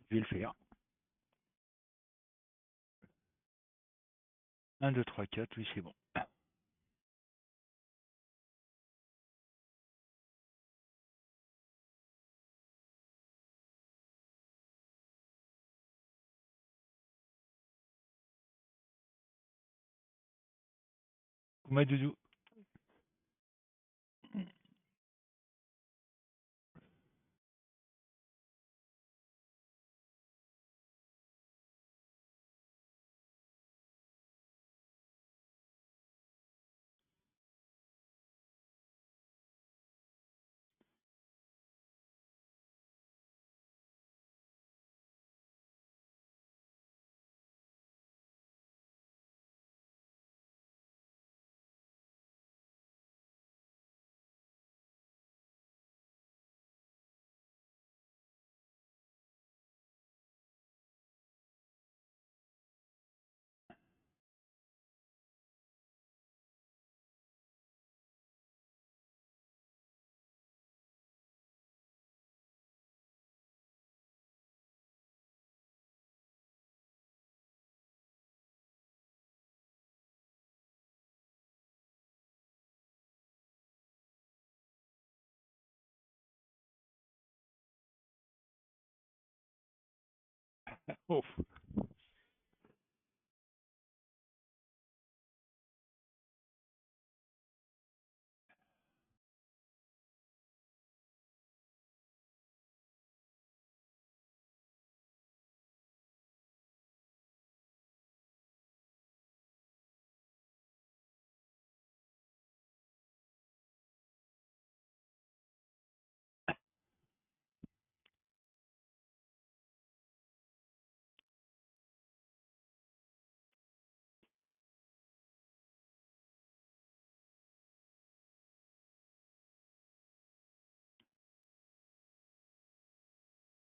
Je vais le faire. 1, 2, 3, 4, oui, c'est bon. Ma doudou. Oh.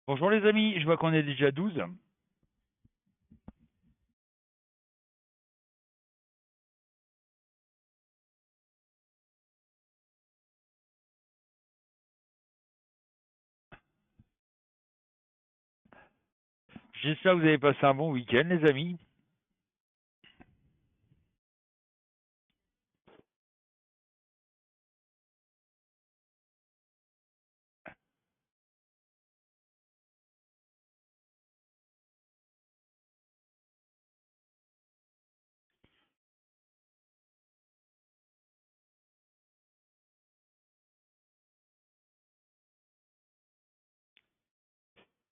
Bonjour les amis, je vois qu'on est déjà 12. J'espère que vous avez passé un bon week-end les amis.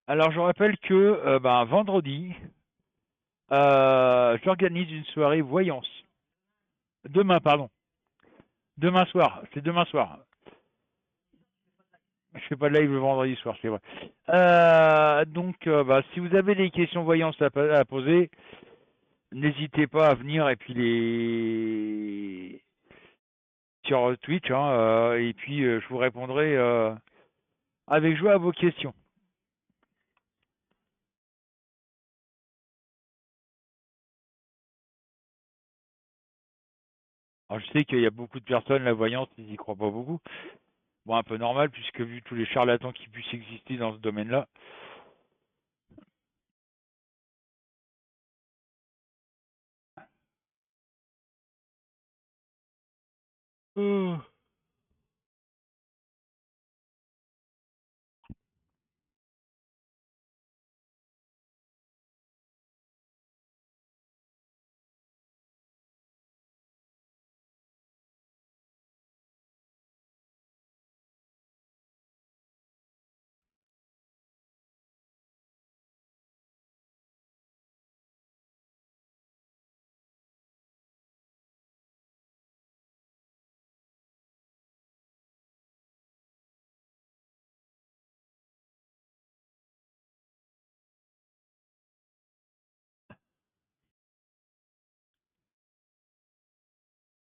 Alors je rappelle que vendredi, j'organise une soirée voyance. Demain, pardon. Demain soir, c'est demain soir. Je fais pas de live le vendredi soir, c'est vrai. Si vous avez des questions voyance à poser, n'hésitez pas à venir et puis les sur Twitch, hein, et puis je vous répondrai avec joie à vos questions. Alors je sais qu'il y a beaucoup de personnes, la voyance, ils y croient pas beaucoup. Bon, un peu normal, puisque vu tous les charlatans qui puissent exister dans ce domaine-là. Oh.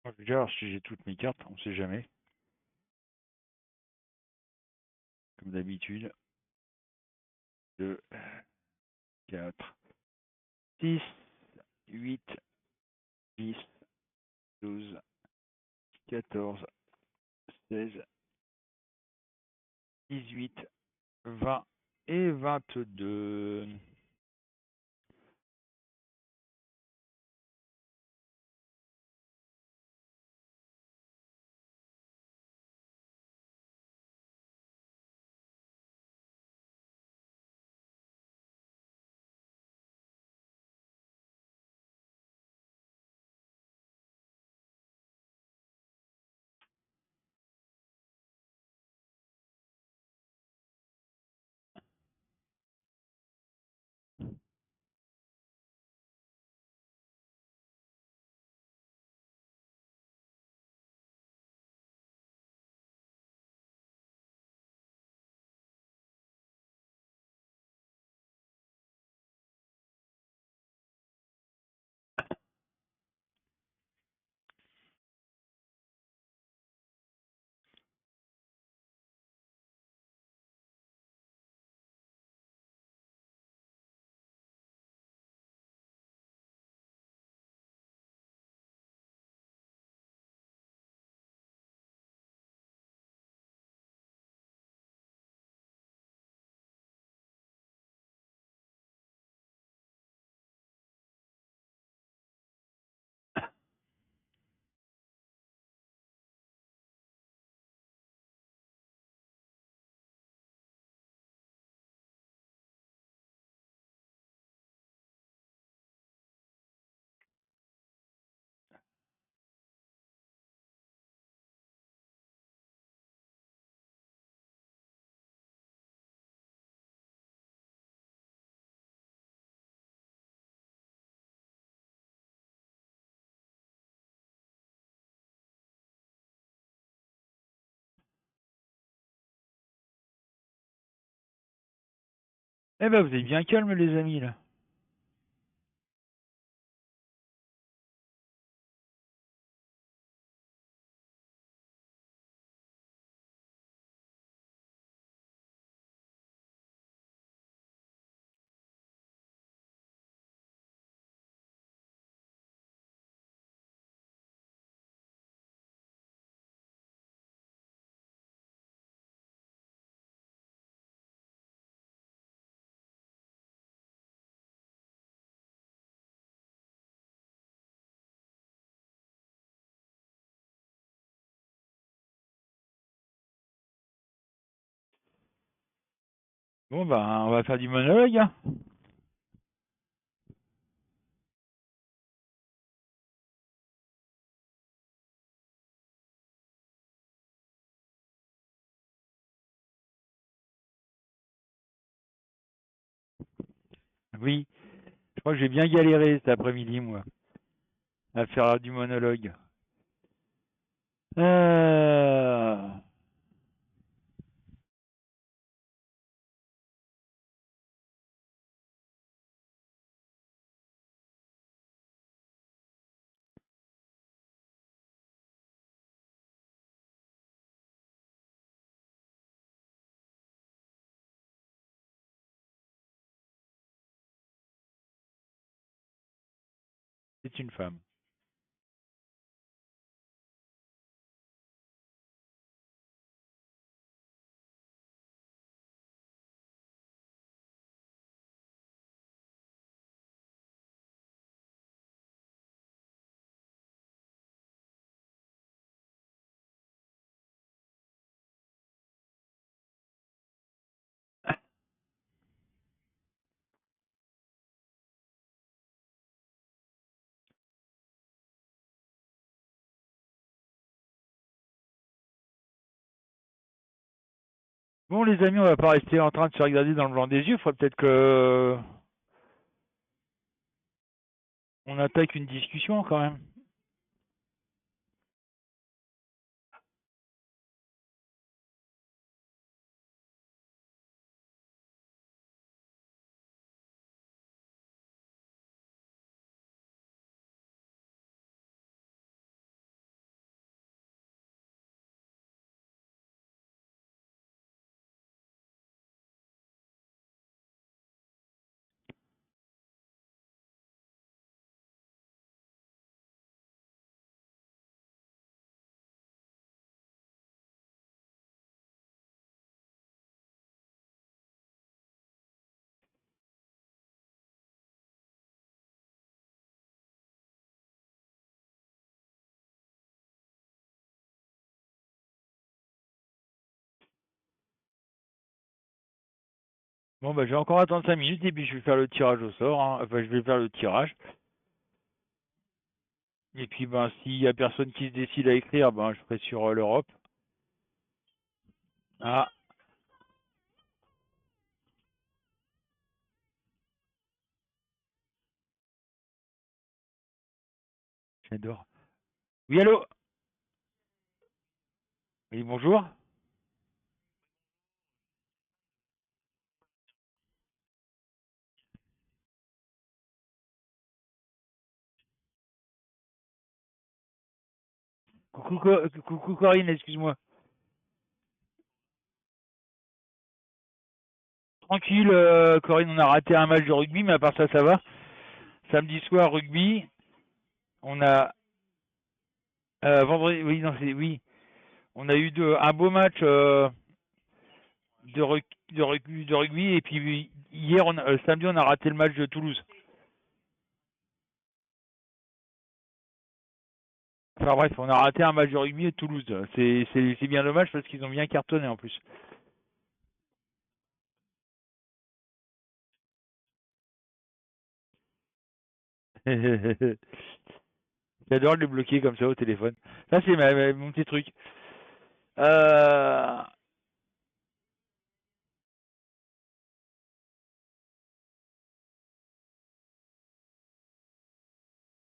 Je vais déjà voir si j'ai toutes mes cartes, on sait jamais. Comme d'habitude. 2, 4, 6, 8, 10, 12, 14, 16, 18, 20. et 22. Eh ben, vous êtes bien calme, les amis, là. Bon, ben, on va faire du monologue, hein. Oui, je crois que j'ai bien galéré cet après-midi, moi, à faire du monologue. Euh... C'est une femme. Bon, les amis, on va pas rester en train de se regarder dans le blanc des yeux. Il faudrait peut-être que on attaque une discussion quand même. Bon, bah, je vais encore attendre 5 minutes et puis je vais faire le tirage au sort, hein. Enfin, je vais faire le tirage. Et puis, ben, s'il y a personne qui se décide à écrire, ben, je ferai sur l'Europe. Ah, j'adore. Oui, allô? Oui, bonjour. Coucou Corinne, excuse-moi. Tranquille, Corinne, on a raté un match de rugby, mais à part ça, ça va. Samedi soir, rugby. On a vendredi, oui, non, oui. On a eu un beau match de rugby, et puis hier, samedi, on a raté le match de Toulouse. Enfin bref, on a raté un match de rugby de Toulouse. C'est bien dommage parce qu'ils ont bien cartonné en plus. J'adore les bloquer comme ça au téléphone. Ça, c'est mon petit truc. Euh,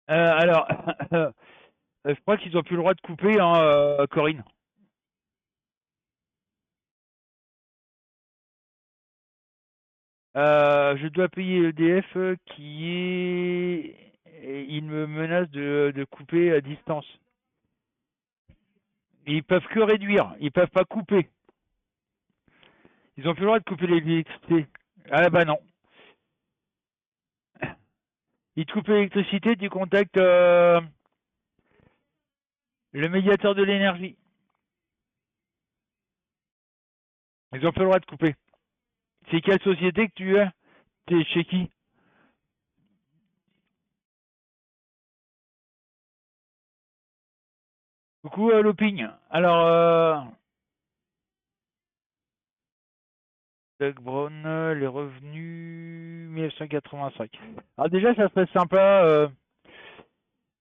alors, je crois qu'ils ont plus le droit de couper, hein, Corinne. Je dois payer EDF qui est. Il me menace de couper à distance. Ils peuvent que réduire, ils peuvent pas couper. Ils ont plus le droit de couper l'électricité. Ah bah non. Ils te coupent l'électricité, tu contactes le médiateur de l'énergie. Ils ont plus le droit de couper. C'est quelle société que tu as? T'es chez qui? Coucou Looping. Alors, Doug Brown, les revenus 1985. Alors déjà, ça serait sympa,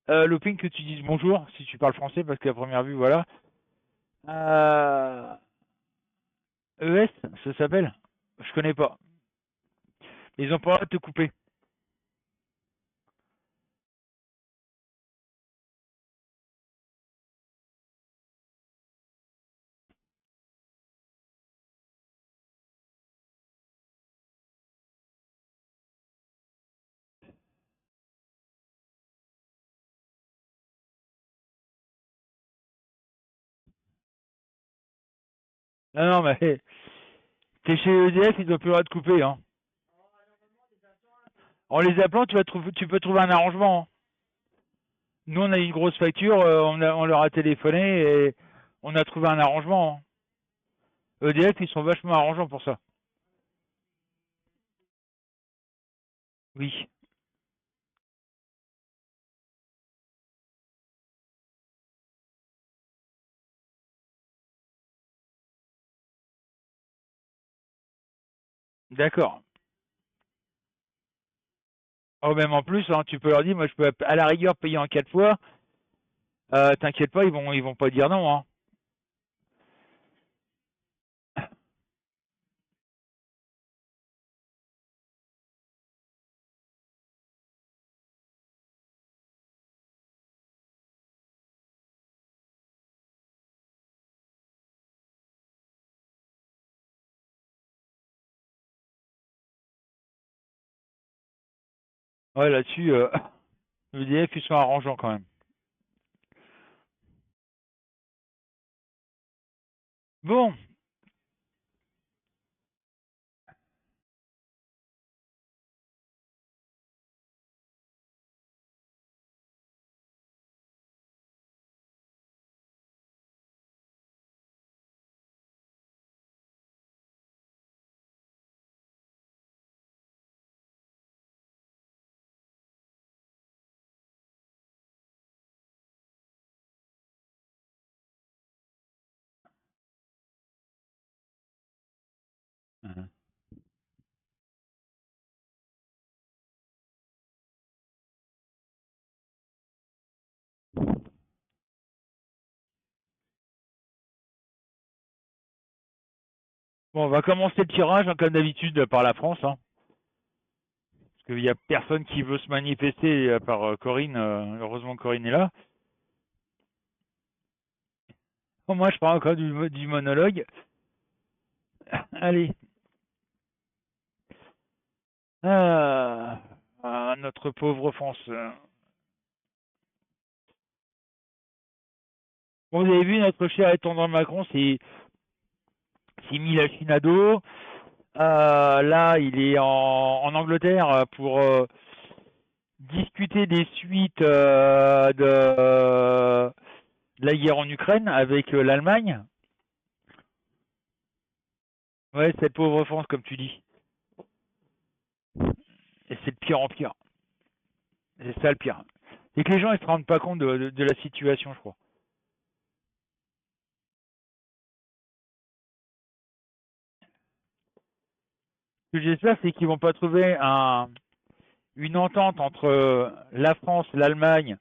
Looping, que tu dises bonjour, si tu parles français, parce qu'à première vue, voilà. Euh, ES, ça s'appelle? Je connais pas. Ils ont pas le droit de te couper. Non, non, mais t'es chez EDF, ils ont plus le droit de couper, hein. En les appelant, tu peux trouver un arrangement, hein. Nous, on a eu une grosse facture, on leur a téléphoné et on a trouvé un arrangement, hein. EDF, ils sont vachement arrangeants pour ça. Oui, d'accord. Oh, même en plus, hein, tu peux leur dire, moi, je peux à la rigueur payer en 4 fois. T'inquiète pas, ils vont pas dire non, hein. Ouais, là-dessus, EDF, ils sont arrangeants quand même. Bon, Bon, on va commencer le tirage, hein, comme d'habitude, par la France, hein, parce qu'il n'y a personne qui veut se manifester à part Corinne. Heureusement que Corinne est là. Bon, moi, je parle encore du monologue. Allez. Notre pauvre France. Bon, vous avez vu, notre cher et tendre Macron s'est mis la Chine à dos. Là, il est en Angleterre pour discuter des suites de la guerre en Ukraine avec l'Allemagne. Ouais, cette pauvre France, comme tu dis. Et c'est de pire en pire. C'est ça le pire. C'est que les gens, ils se rendent pas compte de la situation, je crois. Ce que j'espère, c'est qu'ils vont pas trouver une entente entre la France, l'Allemagne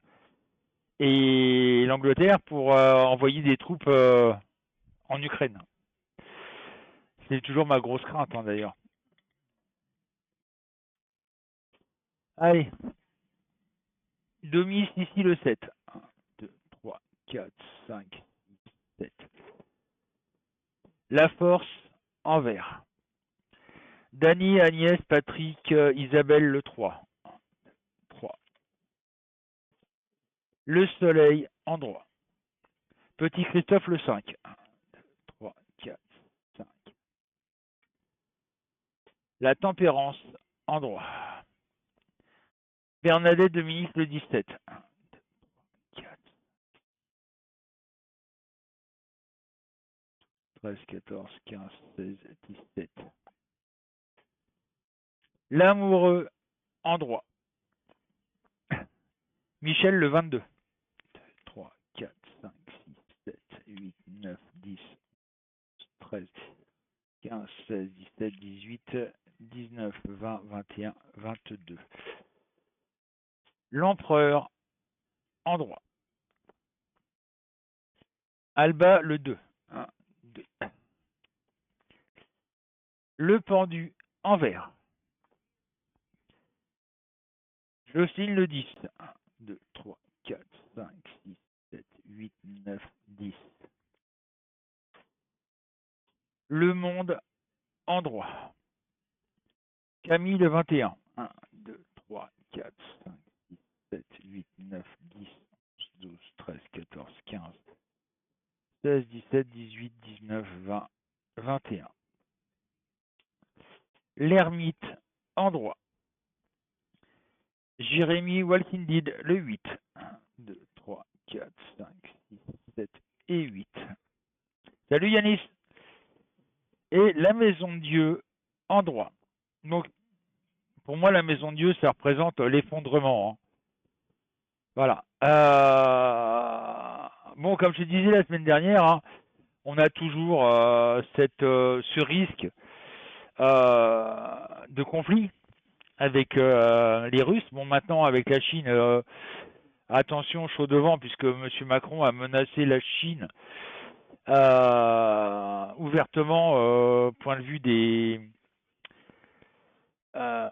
et l'Angleterre pour envoyer des troupes en Ukraine. C'est toujours ma grosse crainte, hein, d'ailleurs. Allez, Domis ici le 7. 1, 2, 3, 4, 5, 7. La force en vert. Dany, Agnès, Patrick, Isabelle le 3. 1, 3. Le soleil en droit. Petit Christophe le 5. 1, 2, 3, 4, 5. La tempérance en droit. Bernadette Dominique le 17. 1, 2, 4, 13, 14, 15, 16, 17. L'amoureux en droit. Michel le 22. 3, 4, 5, 6, 7, 8, 9, 10, 13, 15, 16, 17, 18, 19, 20, 21, 22. L'empereur en droit. Alba le 2. 1, 2. Le pendu en vert. Jocelyne le 10. 1, 2, 3, 4, 5, 6, 7, 8, 9, 10. Le monde en droit. Camille le 21. 1, 2, 3, 4, 5, 6, 7, 8, 9, 10, 11, 12, 13, 14, 15, 16, 17, 18, 19, 20, 21. L'ermite en droit. Jérémy Walkindid le 8. 1, 2, 3, 4, 5, 6, 7 et 8. Salut Yanis. Et la maison de Dieu en droit. Donc, pour moi, la maison de Dieu, ça représente l'effondrement, hein. Voilà. Bon, comme je te disais la semaine dernière, hein, on a toujours ce risque de conflit avec les Russes. Bon, maintenant, avec la Chine, attention, chaud devant, puisque M. Macron a menacé la Chine ouvertement, point de vue euh,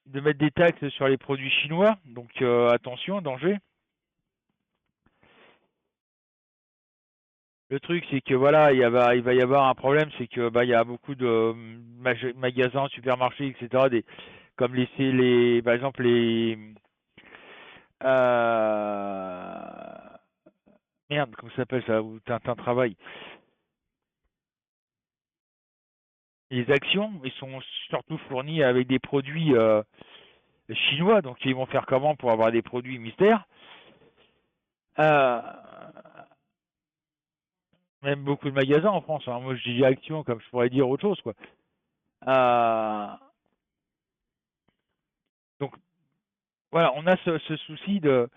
de mettre des taxes sur les produits chinois. Donc, attention, danger. Le truc, c'est que voilà, il va y avoir un problème, c'est que il y a beaucoup de magasins, supermarchés, etc. Comme par exemple euh, merde, comment ça s'appelle ça, où Tintin travaille. Les actions, ils sont surtout fournis avec des produits chinois, donc ils vont faire comment pour avoir des produits mystères. Euh, Même beaucoup de magasins en France, hein. Moi, je dis actions comme je pourrais dire autre chose, quoi. Euh, donc voilà, on a ce souci de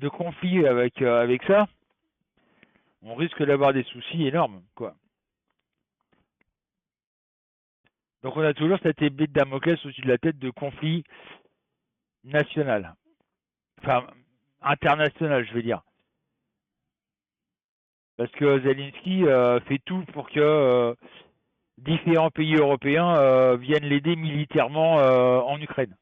conflit avec ça. On risque d'avoir des soucis énormes, quoi. Donc on a toujours cette épée de Damoclès au-dessus de la tête de conflit national. Enfin, international, je veux dire. Parce que Zelensky fait tout pour que différents pays européens viennent l'aider militairement en Ukraine.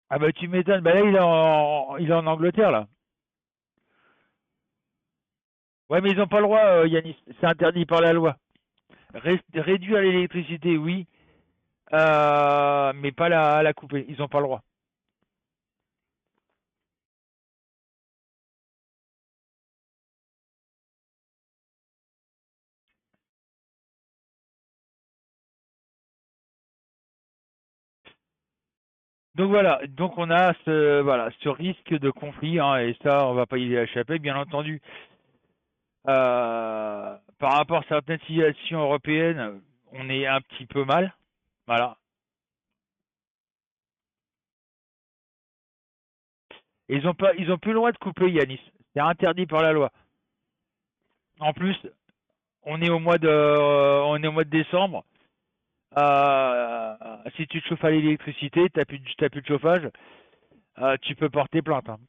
Ah bah tu m'étonnes, bah là il est en Angleterre là. Ouais mais ils n'ont pas le droit, Yanis, c'est interdit par la loi. Réduire l'électricité, oui, mais pas la couper, ils n'ont pas le droit. Donc voilà, donc on a ce risque de conflit, hein, et ça on va pas y échapper, bien entendu. Par rapport à certaines situations européennes, on est un petit peu mal, voilà. Et ils ont plus le droit de couper, Yanis. C'est interdit par la loi. En plus, on est au mois de décembre. Si tu te chauffes à l'électricité, t'as plus de chauffage, tu peux porter plainte, hein.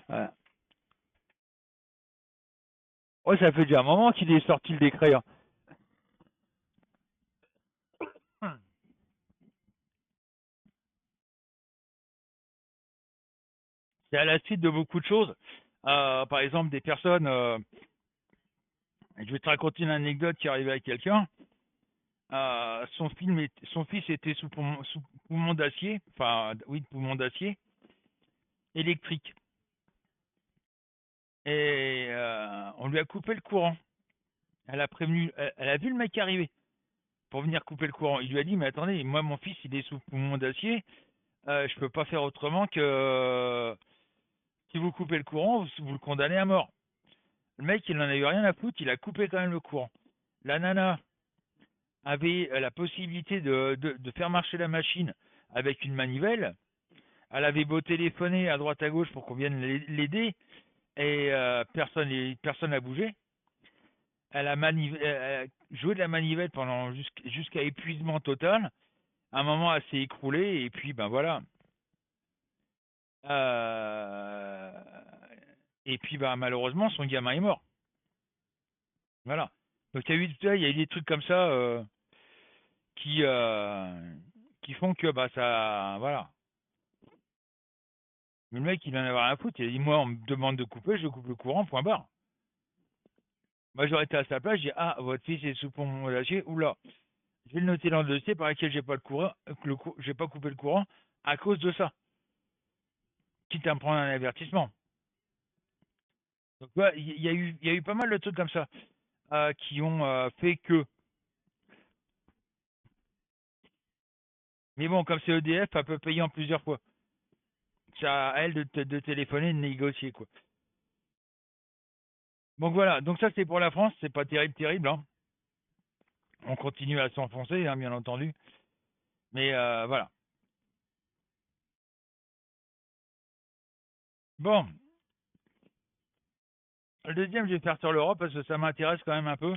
Voilà. Ouais, ça fait déjà un moment qu'il est sorti le décret, hein. C'est à la suite de beaucoup de choses. Par exemple, des personnes. Je vais te raconter une anecdote qui est arrivée à quelqu'un. Son fils était sous poumon d'acier, enfin, oui, de poumon d'acier, électrique. Et on lui a coupé le courant. Elle a vu le mec arriver pour venir couper le courant. Il lui a dit, mais attendez, moi, mon fils, il est sous poumon d'acier. Je peux pas faire autrement que si vous coupez le courant, vous le condamnez à mort. Le mec, il en a eu rien à foutre, il a coupé quand même le courant. La nana avait la possibilité de faire marcher la machine avec une manivelle. Elle avait beau téléphoner à droite à gauche pour qu'on vienne l'aider et personne n'a bougé. Elle a joué de la manivelle pendant jusqu'à épuisement total. À un moment, elle s'est écroulée et puis ben voilà. Euh, et puis ben malheureusement, son gamin est mort. Voilà. Donc il y a eu des trucs comme ça qui qui font que bah ça voilà. Mais le mec, il en avait rien à foutre. Il a dit, moi, on me demande de couper, je coupe le courant, point barre. Moi, j'aurais été à sa place, j'ai dit, ah, votre fils est sous pont lâché, oula. Je vais le noter dans le dossier par lequel j'ai pas le courant, j'ai pas coupé le courant à cause de ça. Quitte à me prendre un avertissement. Donc, ouais, il y a eu pas mal de trucs comme ça qui ont fait que. Mais bon, comme c'est EDF, elle peut payer en plusieurs fois. C'est à elle de téléphoner, de négocier, quoi. Donc voilà, donc ça c'est pour la France, c'est pas terrible, terrible, hein. On continue à s'enfoncer, hein, bien entendu. Mais voilà. Bon, le deuxième, je vais faire sur l'Europe parce que ça m'intéresse quand même un peu.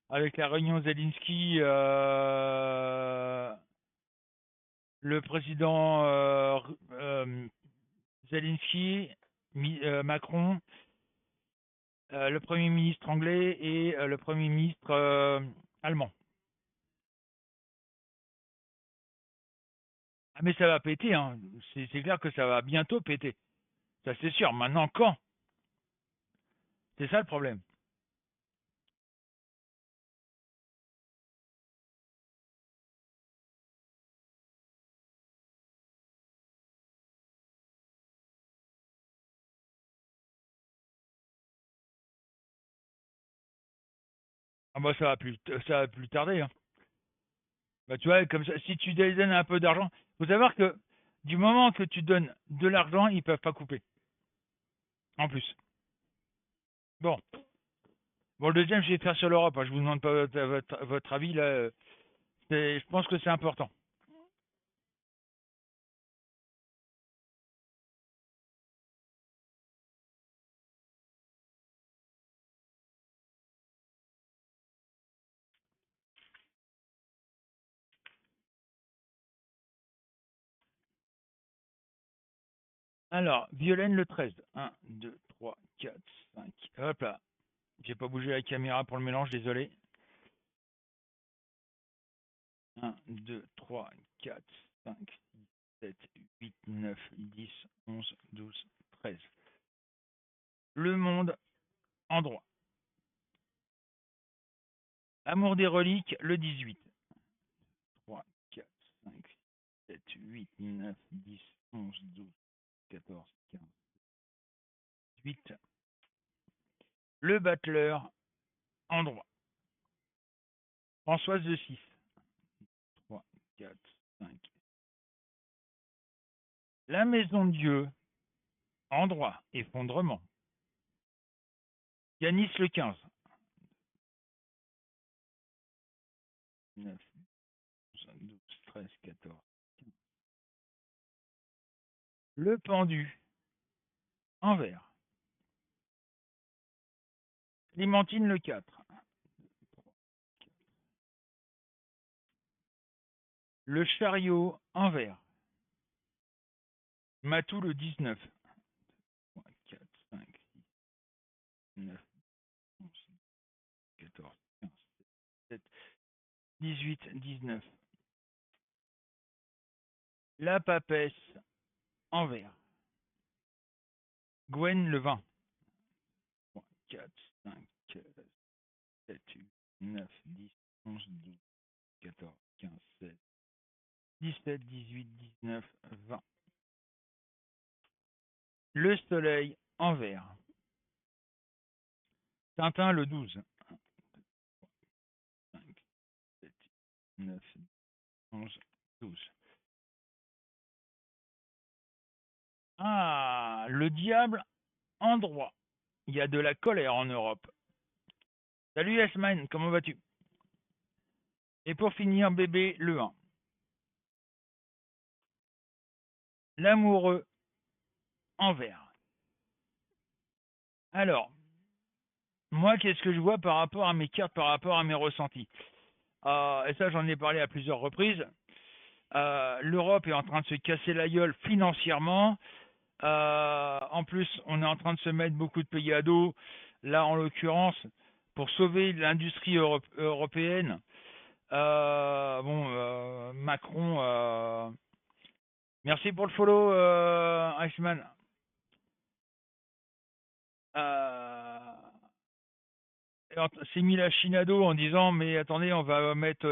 Avec la réunion Zelensky, le président Zelensky, Macron, le Premier ministre anglais et le Premier ministre allemand. Ah mais ça va péter, hein. C'est clair que ça va bientôt péter. Ça c'est sûr. Maintenant, quand? C'est ça le problème. Ah bah ça va plus tarder, hein. Bah tu vois, comme ça, si tu donnes un peu d'argent, faut savoir que du moment que tu donnes de l'argent, ils peuvent pas couper. En plus. Bon. Bon, le deuxième, je vais faire sur l'Europe, hein. Je vous demande pas votre avis là. Je pense que c'est important. Alors, Violaine le 13. 1, 2, 3, 4, 5. Hop là. J'ai pas bougé la caméra pour le mélange, désolé. 1, 2, 3, 4, 5, 6, 7, 8, 9, 10, 11, 12, 13. Le monde en droit. Amour des reliques, le 18. 3, 4, 5, 7, 8, 9, 10, 11, 12, 14, 15, 18. Le battleur en droit. Françoise de 6. 3, 4, 5. La maison de Dieu en droit. Effondrement. Yanis le 15. 9, 12, 13, 14. Le pendu en vert. Clémentine le 4. Le chariot en vert. Matou le 19. 3, 4, 5, 6, 9, 11, 14, 15, 17, 18, 19. La papesse en vert. Gwen le 20. 3, 4, 5, 7, 8, 9, 10, 11, 12, 14, 15, 16, 17, 18, 19, 20. Le soleil en vert. Tintin le 12. 5, 7, 9, 11, 12. Ah, le diable en droit. Il y a de la colère en Europe. Salut Asman, comment vas-tu? Et pour finir, bébé, le 1. L'amoureux en vert. Alors, moi, qu'est-ce que je vois par rapport à mes cartes, par rapport à mes ressentis? Et ça, j'en ai parlé à plusieurs reprises. L'Europe est en train de se casser la gueule financièrement. En plus, on est en train de se mettre beaucoup de pays à dos. Là, en l'occurrence, pour sauver l'industrie européenne. Macron. Merci pour le follow, Iceman. Euh, s'est mis la Chine à dos en disant mais attendez, on va mettre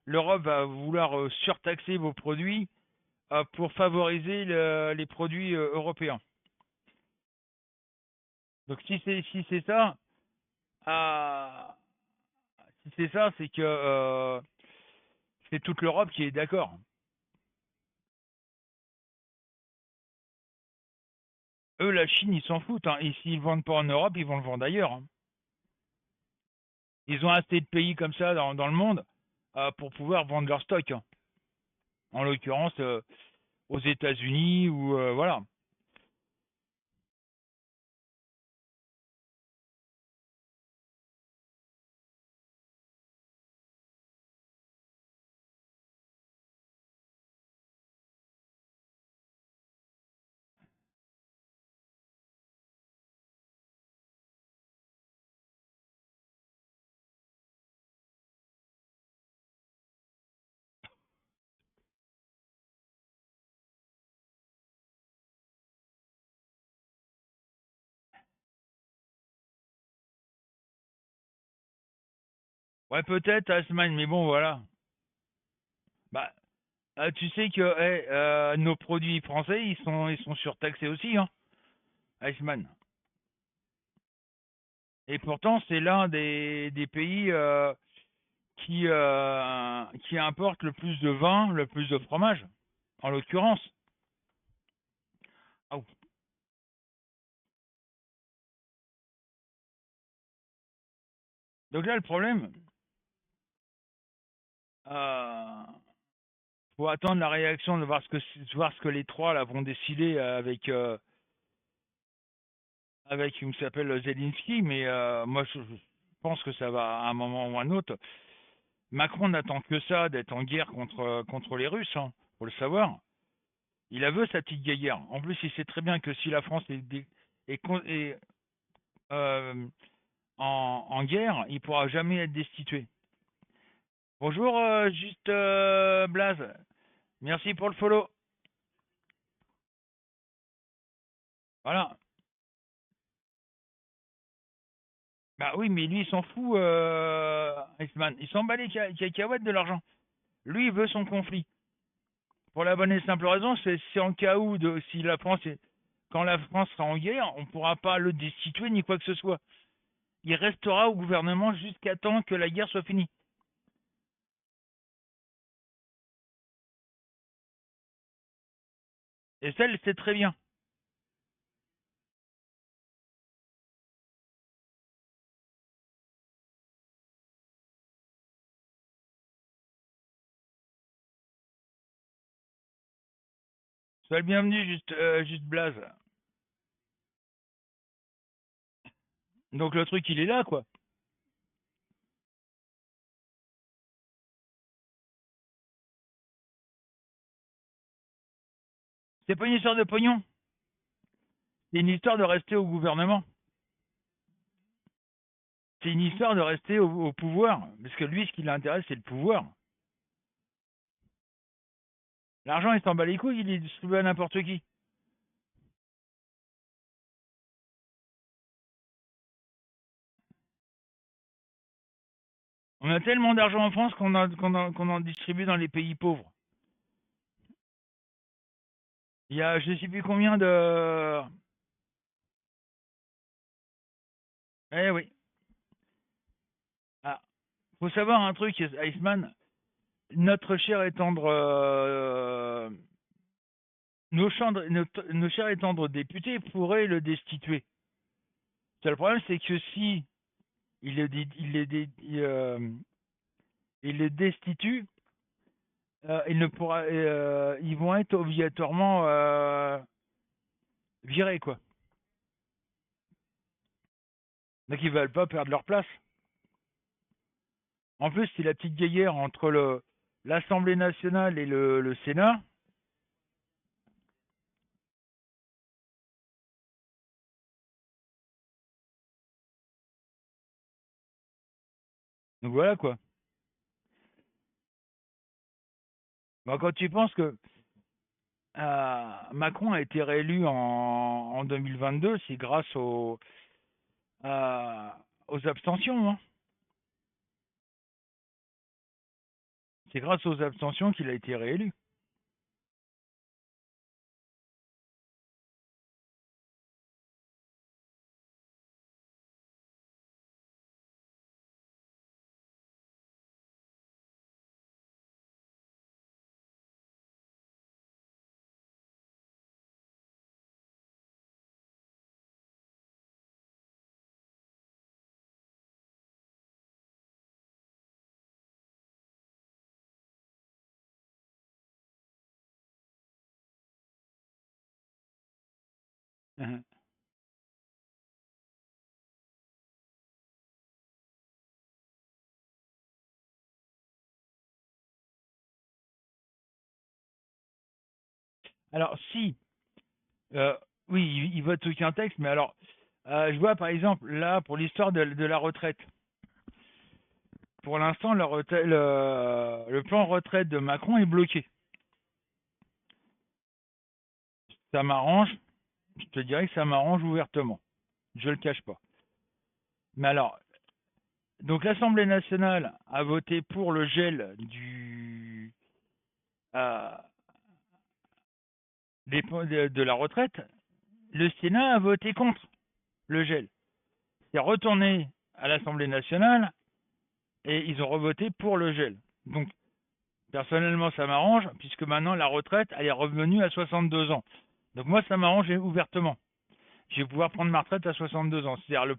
l'Europe va vouloir surtaxer vos produits pour favoriser les produits européens. Donc si c'est ça, euh, si c'est ça, c'est que c'est toute l'Europe qui est d'accord. Eux, la Chine, ils s'en foutent, hein. Et s'ils vendent pas en Europe, ils vont le vendre ailleurs, hein. Ils ont assez de pays comme ça dans le monde pour pouvoir vendre leur stock, hein. En l'occurrence, aux États-Unis ou voilà. Ouais, peut-être, Iceman, mais bon, voilà. Bah, tu sais que nos produits français, ils sont surtaxés aussi, hein, Iceman. Et pourtant, c'est l'un des pays qui importe le plus de vin, le plus de fromage, en l'occurrence. Ah, donc là, le problème, euh, faut attendre la réaction de voir ce que les trois là vont décider avec comment s'appelle Zelensky, mais moi je pense que ça va à un moment ou à un autre. Macron n'attend que ça, d'être en guerre contre les Russes, hein, faut le savoir. Il a vu sa petite guerre. En plus, il sait très bien que si la France est euh, en guerre, il pourra jamais être destitué. Bonjour, juste Blaze. Merci pour le follow. Voilà. Bah oui, mais lui, il s'en fout, Iceman. Il s'en bat les cacahuètes de l'argent. Lui, il veut son conflit. Pour la bonne et simple raison, c'est en cas où, si la France quand la France sera en guerre, on ne pourra pas le destituer ni quoi que ce soit. Il restera au gouvernement jusqu'à temps que la guerre soit finie. Et ça, elle sait très bien. Sois le bienvenu, juste Blaze. Donc le truc, il est là, quoi. C'est pas une histoire de pognon. C'est une histoire de rester au gouvernement. C'est une histoire de rester au pouvoir. Parce que lui, ce qui l'intéresse, c'est le pouvoir. L'argent, il s'en bat les couilles, il est distribué à n'importe qui. On a tellement d'argent en France qu'on en distribue dans les pays pauvres. Il y a je ne sais plus combien de... Eh oui. Ah, faut savoir un truc, Iceman. Notre cher et tendre... nos chers et tendres députés pourraient le destituer. Le problème, c'est que si il le, il le, il le destitue, il ne pourra, ils vont être obligatoirement virés, quoi. Donc ils veulent pas perdre leur place. En plus, c'est la petite guerre entre l'Assemblée nationale et le Sénat. Donc voilà quoi. Bon, quand tu penses que Macron a été réélu en 2022, c'est grâce aux abstentions, hein. C'est grâce aux abstentions qu'il a été réélu. Alors si, euh, oui, il vote aucun texte, mais alors, je vois par exemple là pour l'histoire de la retraite. Pour l'instant, le plan retraite de Macron est bloqué. Ça m'arrange, je te dirais que ça m'arrange ouvertement. Je le cache pas. Mais alors, Donc l'Assemblée nationale a voté pour le gel euh, de la retraite. Le Sénat a voté contre le gel. C'est retourné à l'Assemblée nationale et ils ont revoté pour le gel. Donc personnellement, ça m'arrange puisque maintenant la retraite elle est revenue à 62 ans. Donc moi, ça m'arrange ouvertement. Je vais pouvoir prendre ma retraite à 62 ans. C'est-à-dire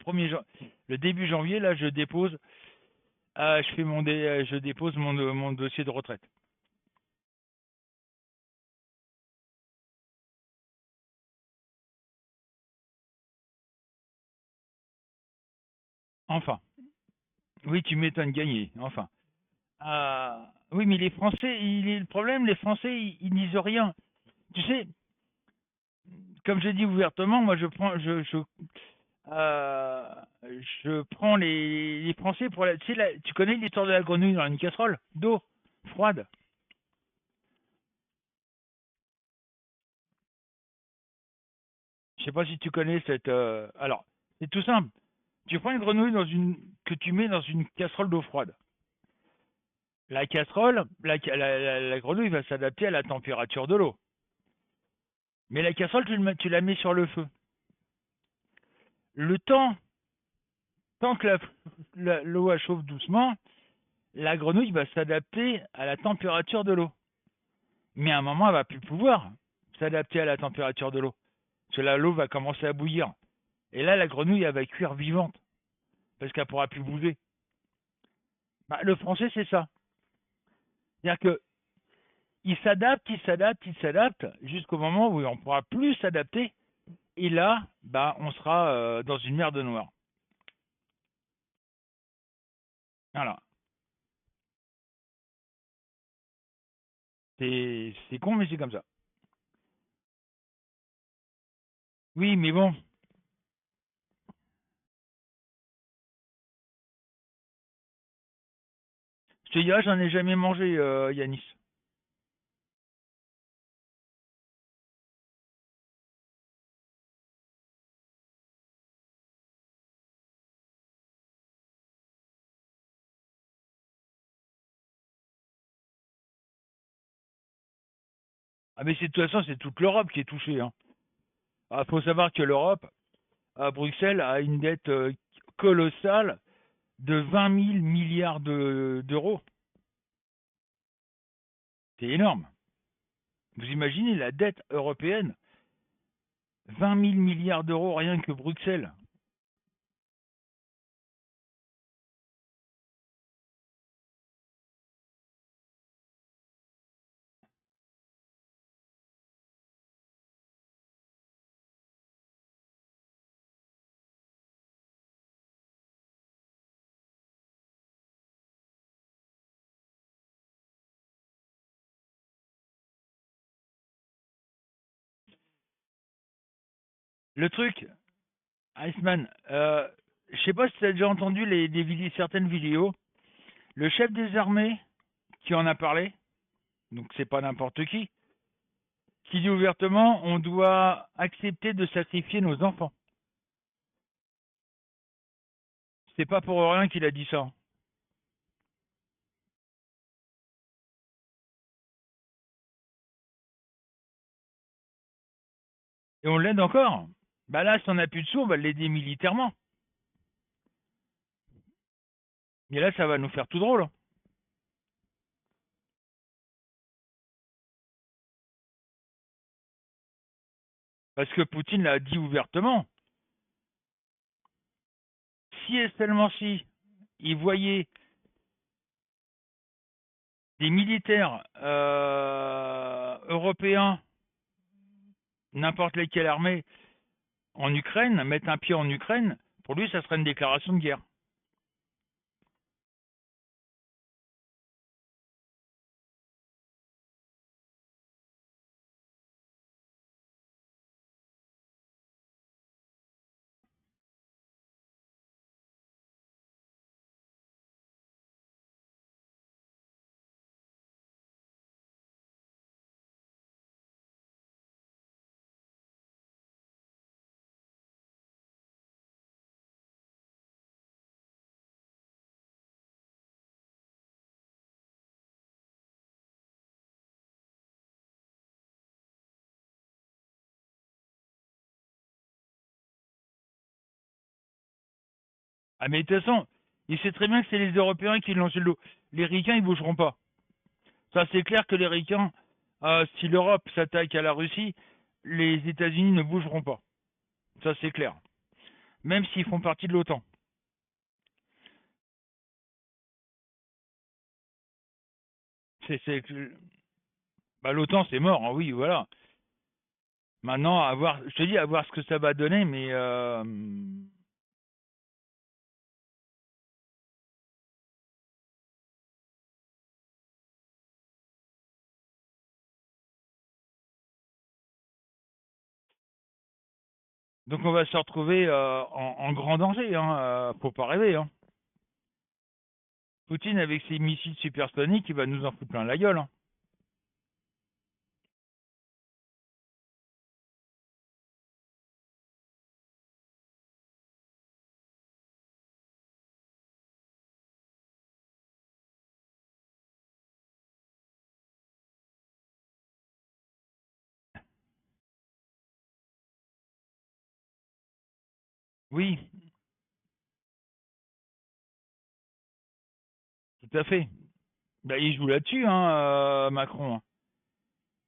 le début janvier, là, je dépose mon dossier de retraite. Enfin, oui, tu m'étonnes gagner. Enfin, oui, mais les Français, le problème, les Français, ils disent rien. Tu sais, comme je dis ouvertement, moi, euh, je prends les Français pour la. Tu sais, tu connais l'histoire de la grenouille dans une casserole d'eau froide. Je sais pas si tu connais cette. Alors, c'est tout simple. Tu prends une grenouille que tu mets dans une casserole d'eau froide. La casserole, la grenouille va s'adapter à la température de l'eau. Mais la casserole, tu la mets sur le feu. Le tant que l'eau chauffe doucement, la grenouille va s'adapter à la température de l'eau. Mais à un moment, elle va plus pouvoir s'adapter à la température de l'eau. Parce que là, l'eau va commencer à bouillir. Et là, la grenouille, elle va cuire vivante. Parce qu'elle pourra plus bouger. Bah, le français, c'est ça. C'est-à-dire que il s'adapte, il s'adapte, il s'adapte, jusqu'au moment où on ne pourra plus s'adapter. Et là, bah, on sera dans une mer de noire. Voilà. C'est con, mais c'est comme ça. Oui, mais bon, je te dirais, j'en ai jamais mangé, Yanis. Ah, mais de toute façon, c'est toute l'Europe qui est touchée. Hein. Ah, faut savoir que l'Europe, à Bruxelles, a une dette colossale de 20 000 milliards d'euros. C'est énorme. Vous imaginez la dette européenne? 20 000 milliards d'euros rien que Bruxelles. Le truc, Iceman, je sais pas si tu as déjà entendu certaines vidéos. Le chef des armées qui en a parlé, donc c'est pas n'importe qui dit ouvertement on doit accepter de sacrifier nos enfants. C'est pas pour rien qu'il a dit ça. Et on l'aide encore. Bah là, si on n'a plus de sous, on va l'aider militairement. Et là, ça va nous faire tout drôle. Parce que Poutine l'a dit ouvertement. Si et seulement si il voyait des militaires européens, n'importe lesquelles armées, en Ukraine, mettre un pied en Ukraine, pour lui, ça serait une déclaration de guerre. Ah, mais de toute façon, il sait très bien que c'est les Européens qui l'ont sur le dos. Les Ricains, ils bougeront pas. Ça, c'est clair que les Ricains, si l'Europe s'attaque à la Russie, les États-Unis ne bougeront pas. Ça, c'est clair. Même s'ils font partie de l'OTAN. C'est, bah, l'OTAN, c'est mort, hein, oui, voilà. Maintenant, à voir, je te dis, à voir ce que ça va donner, mais donc on va se retrouver en grand danger, hein, faut pas rêver, hein. Poutine, avec ses missiles supersoniques, il va nous en foutre plein la gueule, hein. Oui, tout à fait. Bah, il joue là-dessus, hein, Macron, hein.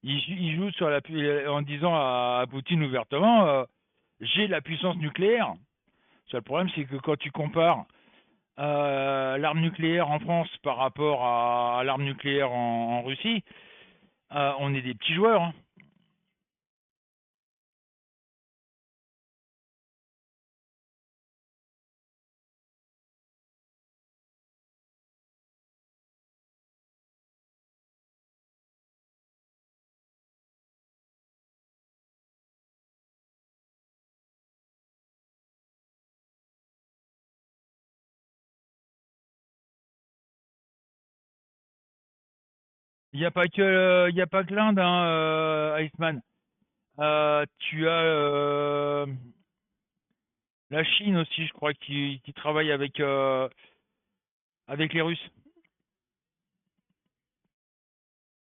Il joue sur en disant à Poutine ouvertement, j'ai la puissance nucléaire. Seul problème, c'est que quand tu compares l'arme nucléaire en France par rapport à l'arme nucléaire en Russie, on est des petits joueurs, hein. Il y a pas que l'Inde, hein, Iceman. Tu as la Chine aussi, je crois, qui travaille avec les Russes.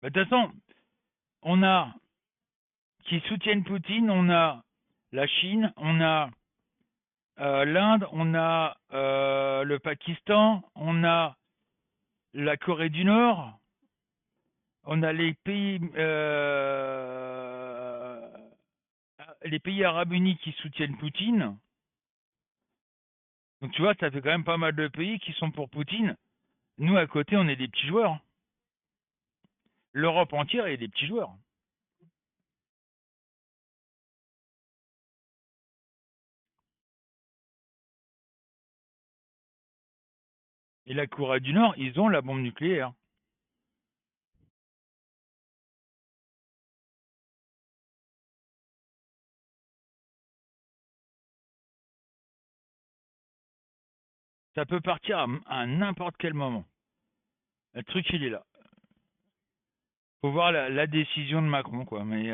Bah, de toute façon, on a qui soutiennent Poutine, on a la Chine, on a l'Inde, on a le Pakistan, on a la Corée du Nord, on a les pays arabes unis qui soutiennent Poutine. Donc tu vois, ça fait quand même pas mal de pays qui sont pour Poutine. Nous, à côté, on est des petits joueurs. L'Europe entière est des petits joueurs. Et la Corée du Nord, ils ont la bombe nucléaire. Ça peut partir à n'importe quel moment. Le truc, il est là. Faut voir la décision de Macron, quoi. Mais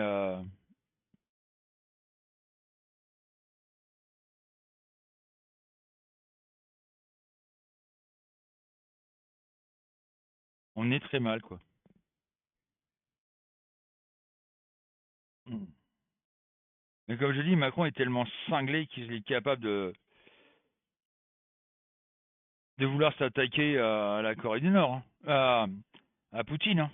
on est très mal, quoi. Mm. Mais comme je dis, Macron est tellement cinglé qu'il est capable de vouloir s'attaquer à la Corée du Nord, hein. À Poutine, hein.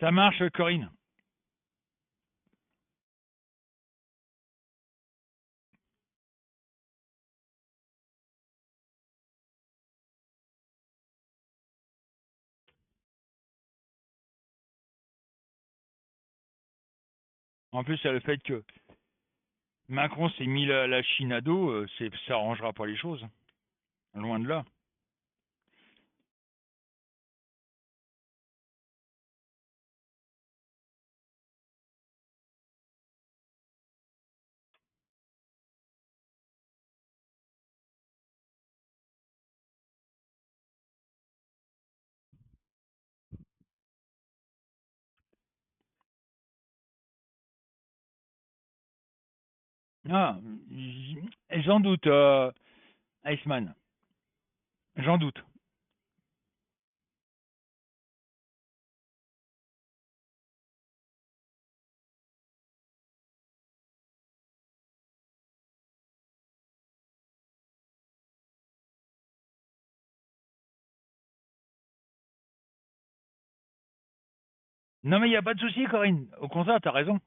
Ça marche, Corinne. En plus, il y a le fait que Macron s'est mis la Chine à dos, ça arrangera pas les choses. Loin de là. Ah, j'en doute, Iceman. J'en doute. Non, mais il n'y a pas de souci, Corinne. Au contraire, t'as raison.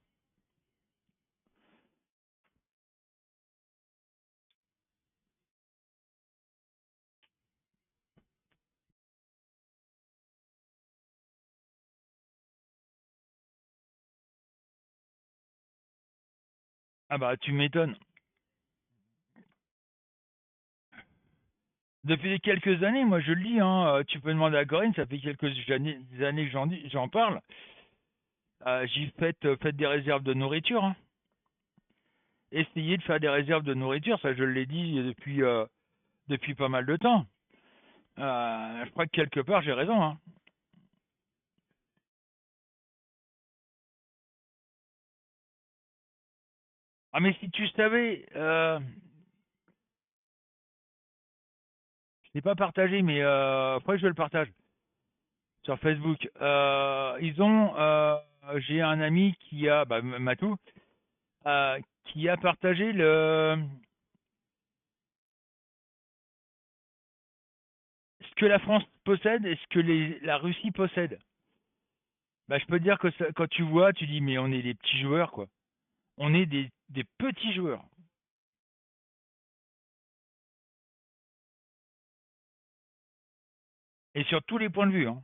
Ah bah, tu m'étonnes. Depuis quelques années, moi je le dis, hein, tu peux demander à Corinne, ça fait quelques années que j'en parle. J'ai fait des réserves de nourriture, hein. Essayer de faire des réserves de nourriture, ça je l'ai dit depuis pas mal de temps. Je crois que quelque part j'ai raison, hein. Ah mais si tu savais, je l'ai pas partagé, mais après je le partage sur Facebook. J'ai un ami qui a, bah, Matou, qui a partagé ce que la France possède et ce que la Russie possède. Bah, je peux te dire que quand tu vois, tu dis, mais on est des petits joueurs, quoi. On est des petits joueurs. Et sur tous les points de vue, hein.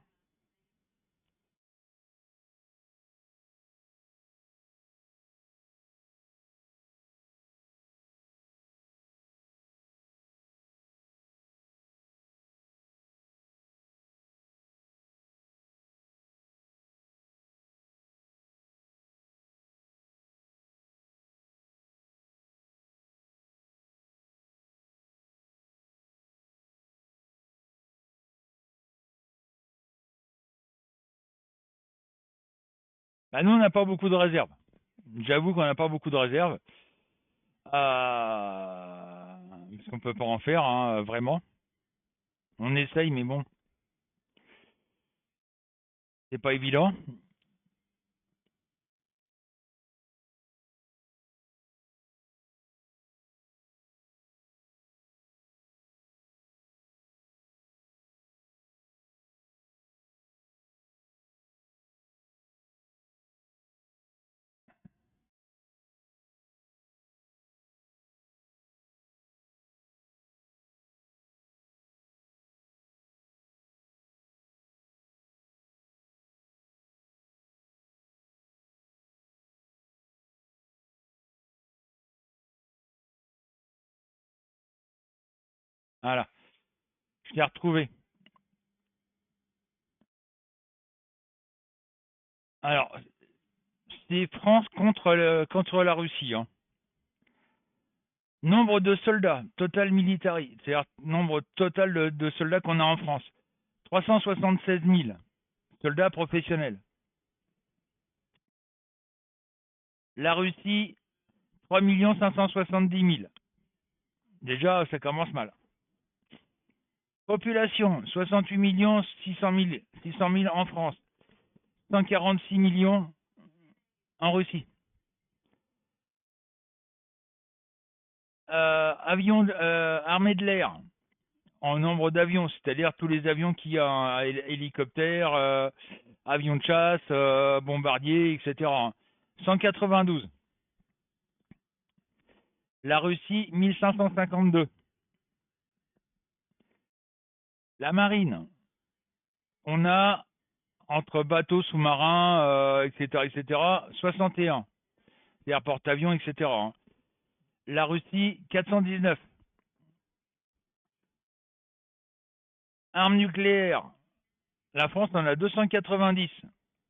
Bah, nous, on n'a pas beaucoup de réserves. J'avoue qu'on n'a pas beaucoup de réserves. Parce qu'on peut pas en faire, hein, vraiment. On essaye, mais bon, c'est pas évident. Voilà, je l'ai retrouvé. Alors, c'est France contre la Russie, hein. Nombre de soldats, total military, c'est-à-dire nombre total de soldats qu'on a en France. 376 000 soldats professionnels. La Russie, 3 570 000. Déjà, ça commence mal. Population, 68 600 000 en France, 146 millions en Russie. Avions, armée de l'air, en nombre d'avions, c'est-à-dire tous les avions qu'il y a, hein, hélicoptères, avions de chasse, bombardiers, etc. 192. La Russie, 1552. La marine, on a entre bateaux, sous-marins, etc., 61. C'est-à-dire porte-avions, etc. La Russie, 419. Armes nucléaires, la France en a 290.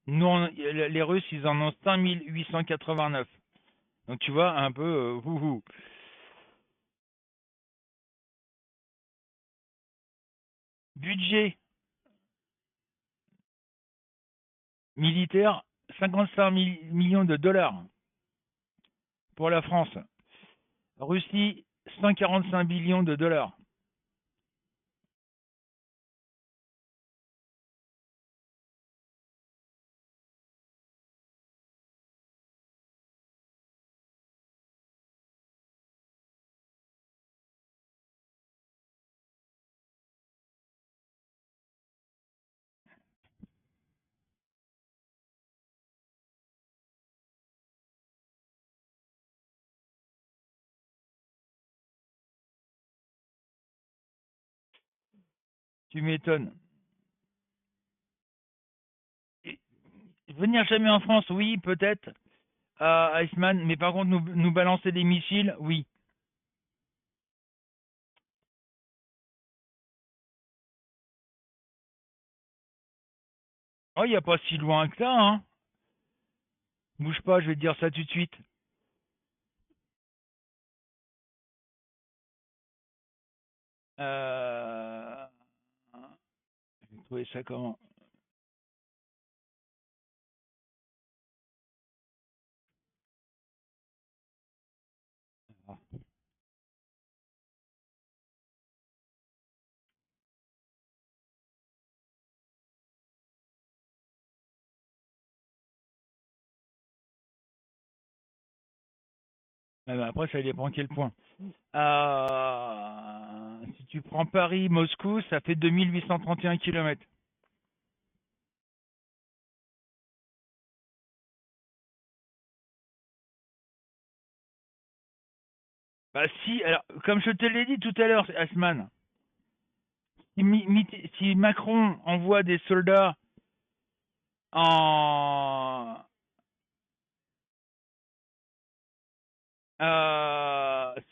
Nous, les Russes, ils en ont 5889. Donc tu vois un peu, Budget militaire, 55 millions de dollars pour la France. Russie, 145 billions de dollars. Tu m'étonnes. Venir jamais en France, oui, peut-être, Iceman, mais par contre, nous balancer des missiles, oui. Oh, il n'y a pas si loin que ça, hein. Bouge pas, je vais te dire ça tout de suite. Euh... Je vais trouver ça comment? Après, ça dépend quel point. Si tu prends Paris-Moscou, ça fait 2831 km. Bah si, alors, comme je te l'ai dit tout à l'heure, Asman, si Macron envoie des soldats en...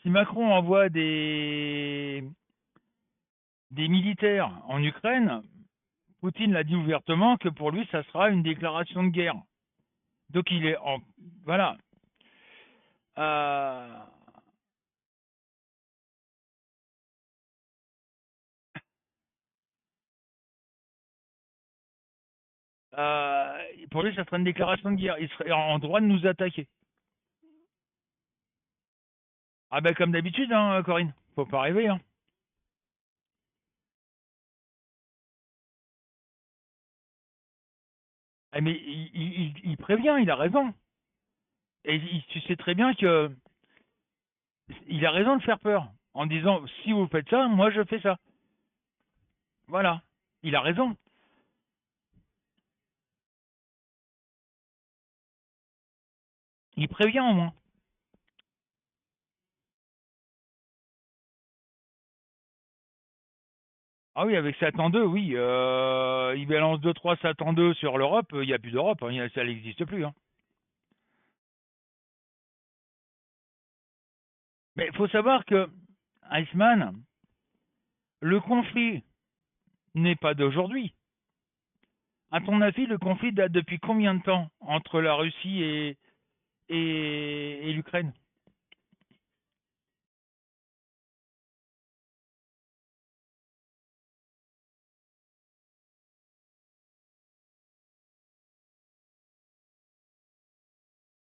si Macron envoie des militaires en Ukraine, Poutine l'a dit ouvertement que pour lui, ça sera une déclaration de guerre. Donc il est en... Voilà. Euh, pour lui, ça sera une déclaration de guerre. Il serait en droit de nous attaquer. Ah ben comme d'habitude, hein, Corinne. Faut pas rêver, hein. Ah, mais il prévient, il a raison. Et tu sais très bien que il a raison de faire peur en disant si vous faites ça, moi je fais ça. Voilà. Il a raison. Il prévient au moins. Ah oui, avec Satan 2, oui. Il balance 2-3 Satan 2 sur l'Europe, il n'y a plus d'Europe, hein, ça n'existe plus. Hein. Mais il faut savoir que, Iceman, le conflit n'est pas d'aujourd'hui. À ton avis, le conflit date depuis combien de temps entre la Russie et l'Ukraine?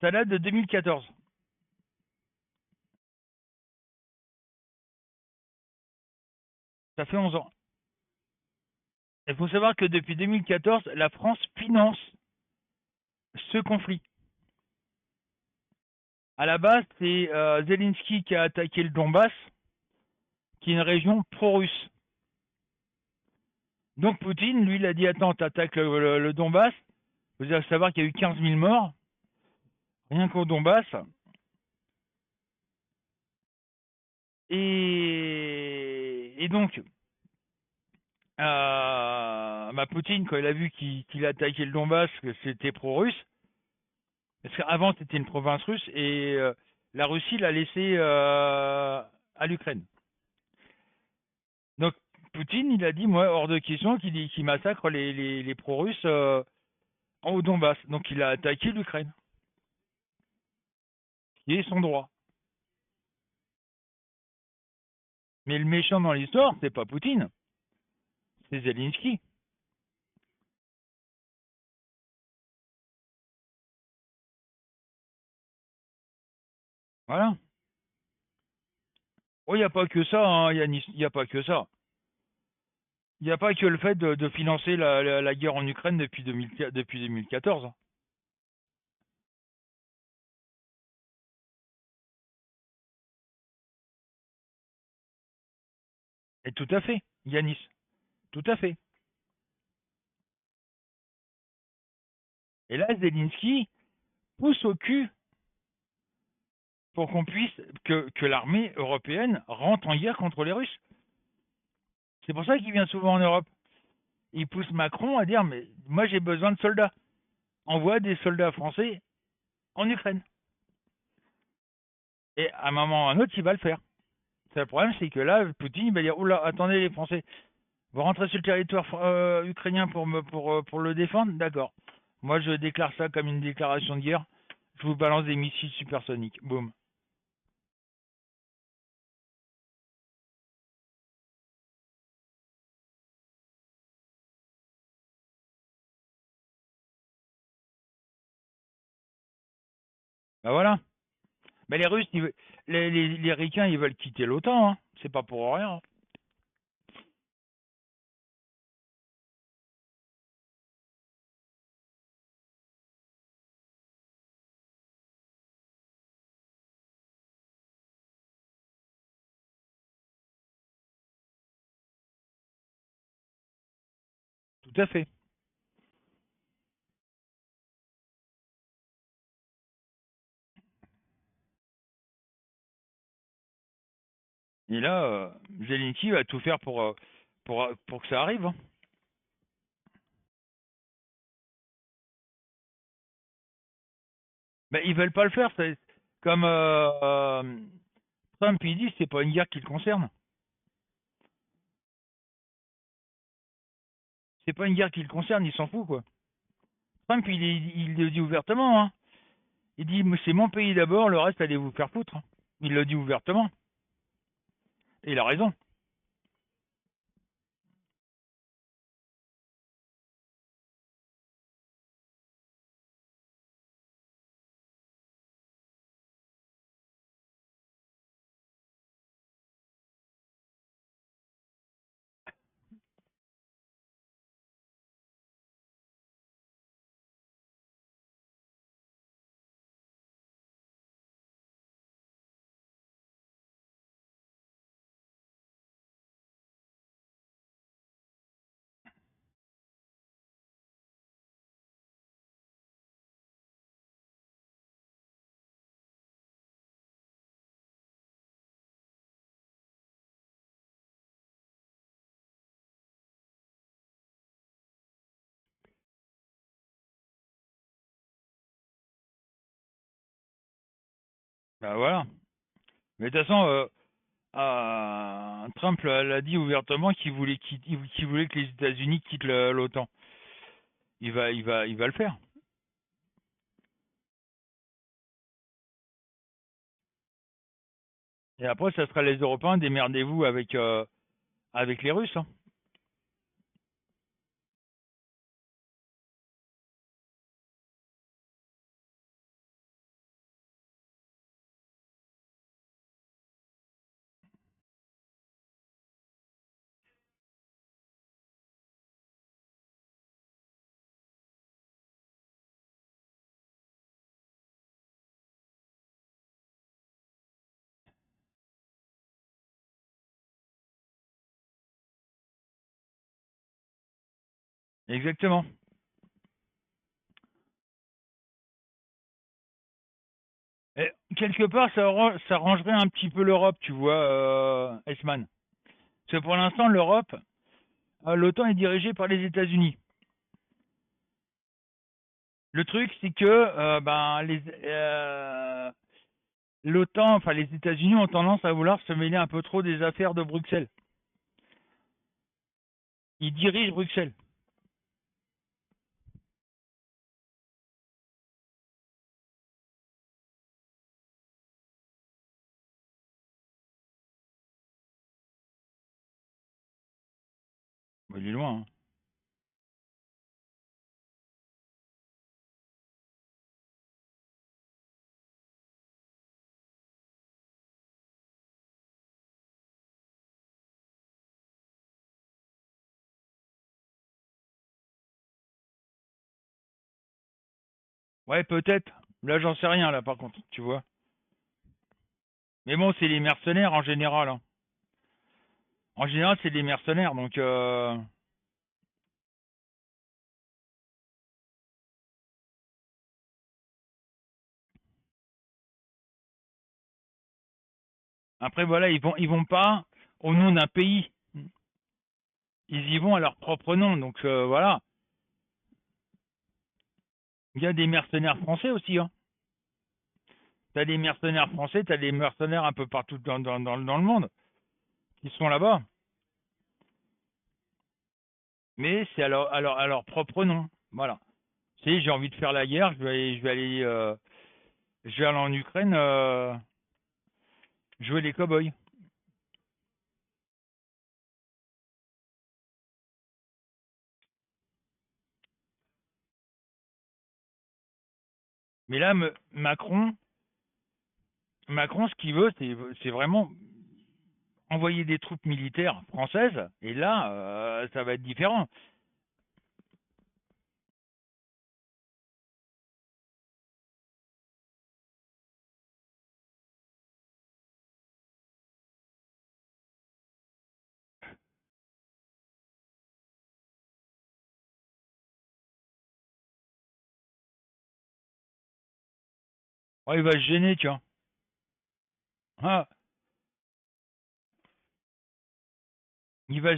Ça date de 2014. Ça fait 11 ans. Il faut savoir que depuis 2014, la France finance ce conflit. À la base, c'est Zelensky qui a attaqué le Donbass, qui est une région pro-russe. Donc Poutine, lui, il a dit attends, t'attaques le Donbass. Vous allez savoir qu'il y a eu 15 000 morts, rien qu'au Donbass. Et donc, Poutine, quand il a vu qu'il attaquait le Donbass, que c'était pro-russe, parce qu'avant c'était une province russe, et la Russie l'a laissé à l'Ukraine. Donc Poutine, il a dit, moi, hors de question qu'il massacre les pro-russes au Donbass. Donc il a attaqué l'Ukraine, qui est son droit. Mais le méchant dans l'histoire, c'est pas Poutine, c'est Zelensky. Voilà. Oh, il n'y a pas que ça, hein, Yanis, il n'y a pas que ça. Il n'y a pas que le fait de financer la guerre en Ukraine depuis 2014, hein. Et tout à fait, Yanis, tout à fait. Et là, Zelensky pousse au cul pour qu'on puisse, que l'armée européenne rentre en guerre contre les Russes. C'est pour ça qu'il vient souvent en Europe. Il pousse Macron à dire, mais moi j'ai besoin de soldats. Envoie des soldats français en Ukraine. Et à un moment ou à un autre, il va le faire. Le problème, c'est que là, Poutine il va dire, oula, attendez les Français, vous rentrez sur le territoire ukrainien pour le défendre. D'accord. Moi, je déclare ça comme une déclaration de guerre. Je vous balance des missiles supersoniques. Boum. Ben voilà. Mais les Russes, les Ricains, ils veulent quitter l'OTAN, hein. C'est pas pour rien, hein. Tout à fait. Et là, Zelensky va tout faire pour que ça arrive, hein. Mais ils veulent pas le faire. Comme Trump, il dit, c'est pas une guerre qui le concerne. C'est pas une guerre qui le concerne, il s'en fout, quoi. Trump, il le dit ouvertement, hein. Il dit, c'est mon pays d'abord, le reste, allez vous faire foutre, hein. Il le dit ouvertement. Et il a raison. Ben voilà. Mais de toute façon, Trump l'a dit ouvertement qu'il voulait que les États-Unis quittent l'OTAN. Il va le faire. Et après, ça sera les Européens, démerdez-vous avec les Russes, hein. Exactement. Et quelque part, ça rangerait un petit peu l'Europe, tu vois, Esman. Parce que pour l'instant, l'Europe, l'OTAN est dirigée par les États-Unis. Le truc, c'est que l'OTAN, enfin les États-Unis ont tendance à vouloir se mêler un peu trop des affaires de Bruxelles. Ils dirigent Bruxelles. Bon, il est loin, hein. Ouais, peut-être. Là, j'en sais rien, là, par contre, tu vois. Mais bon, c'est les mercenaires en général, hein. En général, c'est des mercenaires, donc après, voilà, ils vont pas au nom d'un pays. Ils y vont à leur propre nom, donc voilà. Il y a des mercenaires français aussi, hein. T'as des mercenaires français, t'as des mercenaires un peu partout dans le monde qui sont là-bas. Mais c'est à leur propre nom. Voilà. Tu sais, j'ai envie de faire la guerre, je vais aller en Ukraine jouer les cow-boys. Mais là, Macron, ce qu'il veut, c'est vraiment envoyer des troupes militaires françaises. Et là, ça va être différent. Oh, il va se gêner, tiens. Ah, il va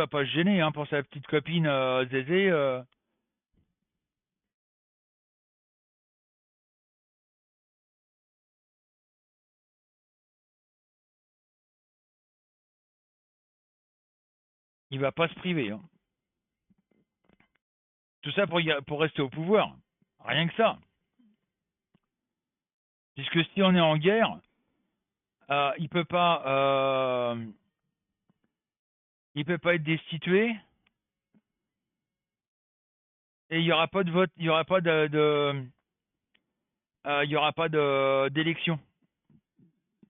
pas se gêner, hein, pour sa petite copine Zézé. Il va pas se priver, hein. Tout ça pour rester au pouvoir. Rien que ça. Puisque si on est en guerre, il peut pas être destitué et il y aura pas de vote, il y aura pas il y aura pas d'élection.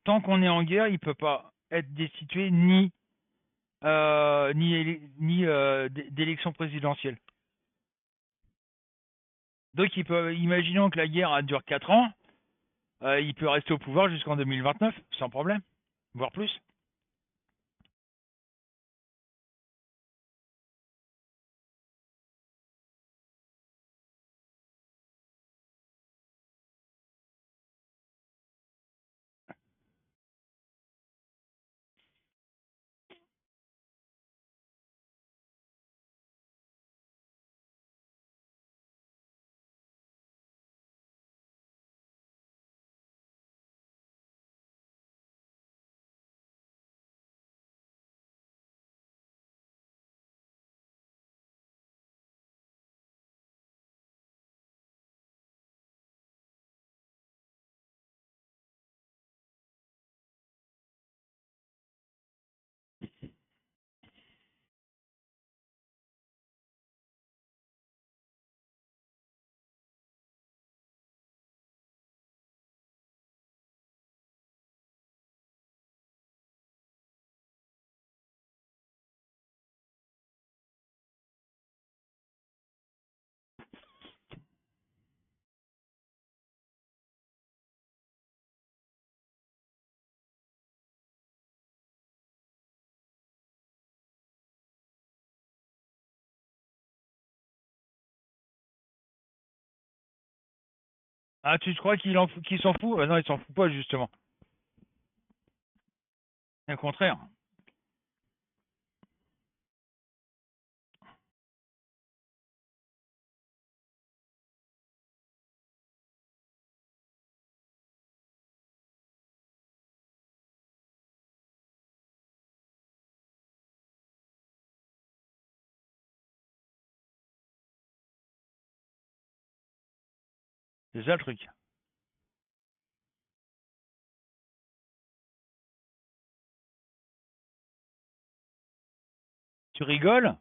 Tant qu'on est en guerre, il peut pas être destitué ni d'élection présidentielle. Donc imaginons que la guerre dure 4 ans, il peut rester au pouvoir jusqu'en 2029 sans problème, voire plus. Ah, tu te crois qu'il s'en fout? Ah non, il s'en fout pas justement. Au contraire. C'est ça le truc. Tu rigoles?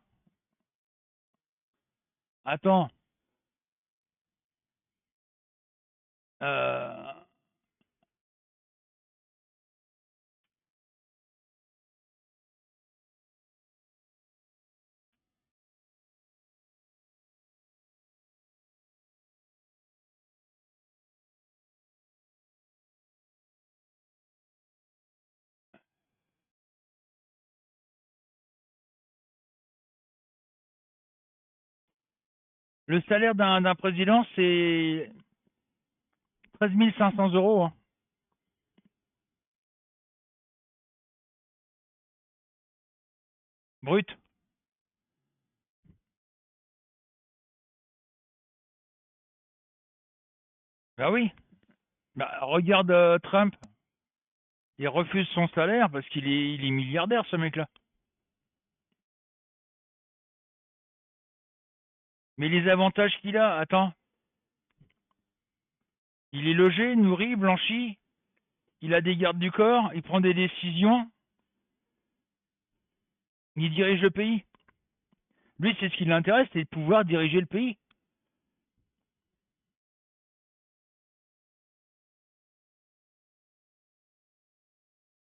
Attends. Euh, Le salaire d'un président, c'est 13 500 euros, hein. Brut. Bah oui. Bah, regarde Trump. Il refuse son salaire parce qu'il est milliardaire, ce mec-là. Mais les avantages qu'il a, attends, il est logé, nourri, blanchi, il a des gardes du corps, il prend des décisions, il dirige le pays. Lui, c'est ce qui l'intéresse, c'est de pouvoir diriger le pays.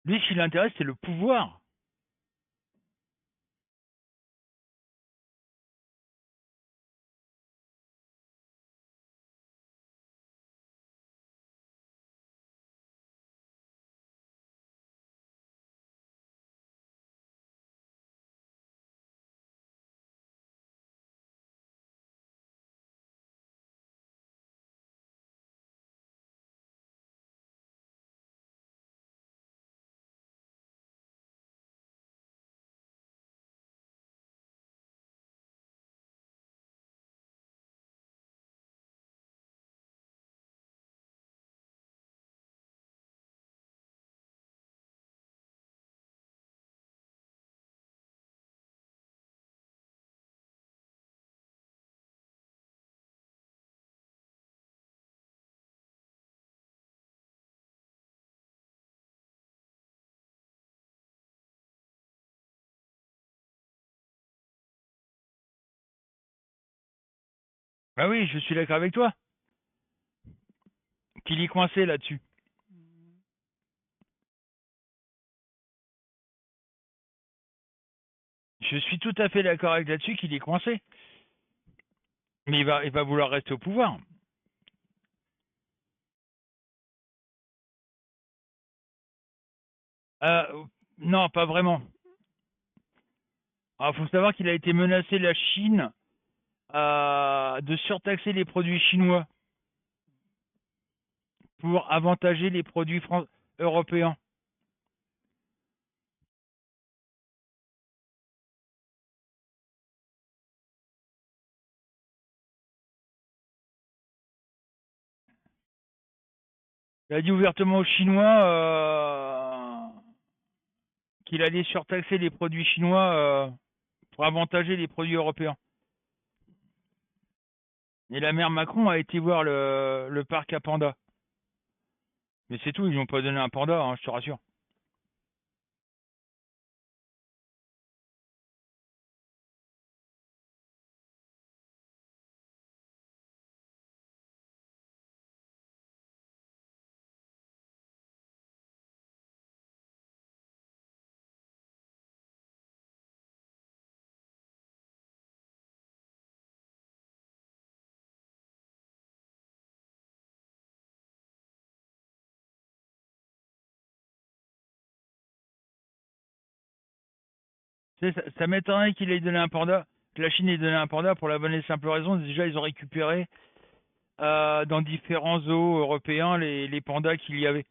Lui, ce qui l'intéresse, c'est le pouvoir. Bah oui, je suis d'accord avec toi. Qu'il est coincé là-dessus. Je suis tout à fait d'accord avec là-dessus qu'il est coincé. Mais il va vouloir rester au pouvoir. Euh, non, pas vraiment. Il faut savoir qu'il a été menacé, la Chine, de surtaxer les produits chinois pour avantager les produits européens. Il a dit ouvertement aux Chinois qu'il allait surtaxer les produits chinois pour avantager les produits européens. Et la mère Macron a été voir le parc à pandas. Mais c'est tout, ils n'ont pas donné un panda, hein, je te rassure. Ça m'étonnerait qu'il ait donné un panda, que la Chine ait donné un panda pour la bonne et simple raison. Déjà, ils ont récupéré dans différents zoos européens les pandas qu'il y avait.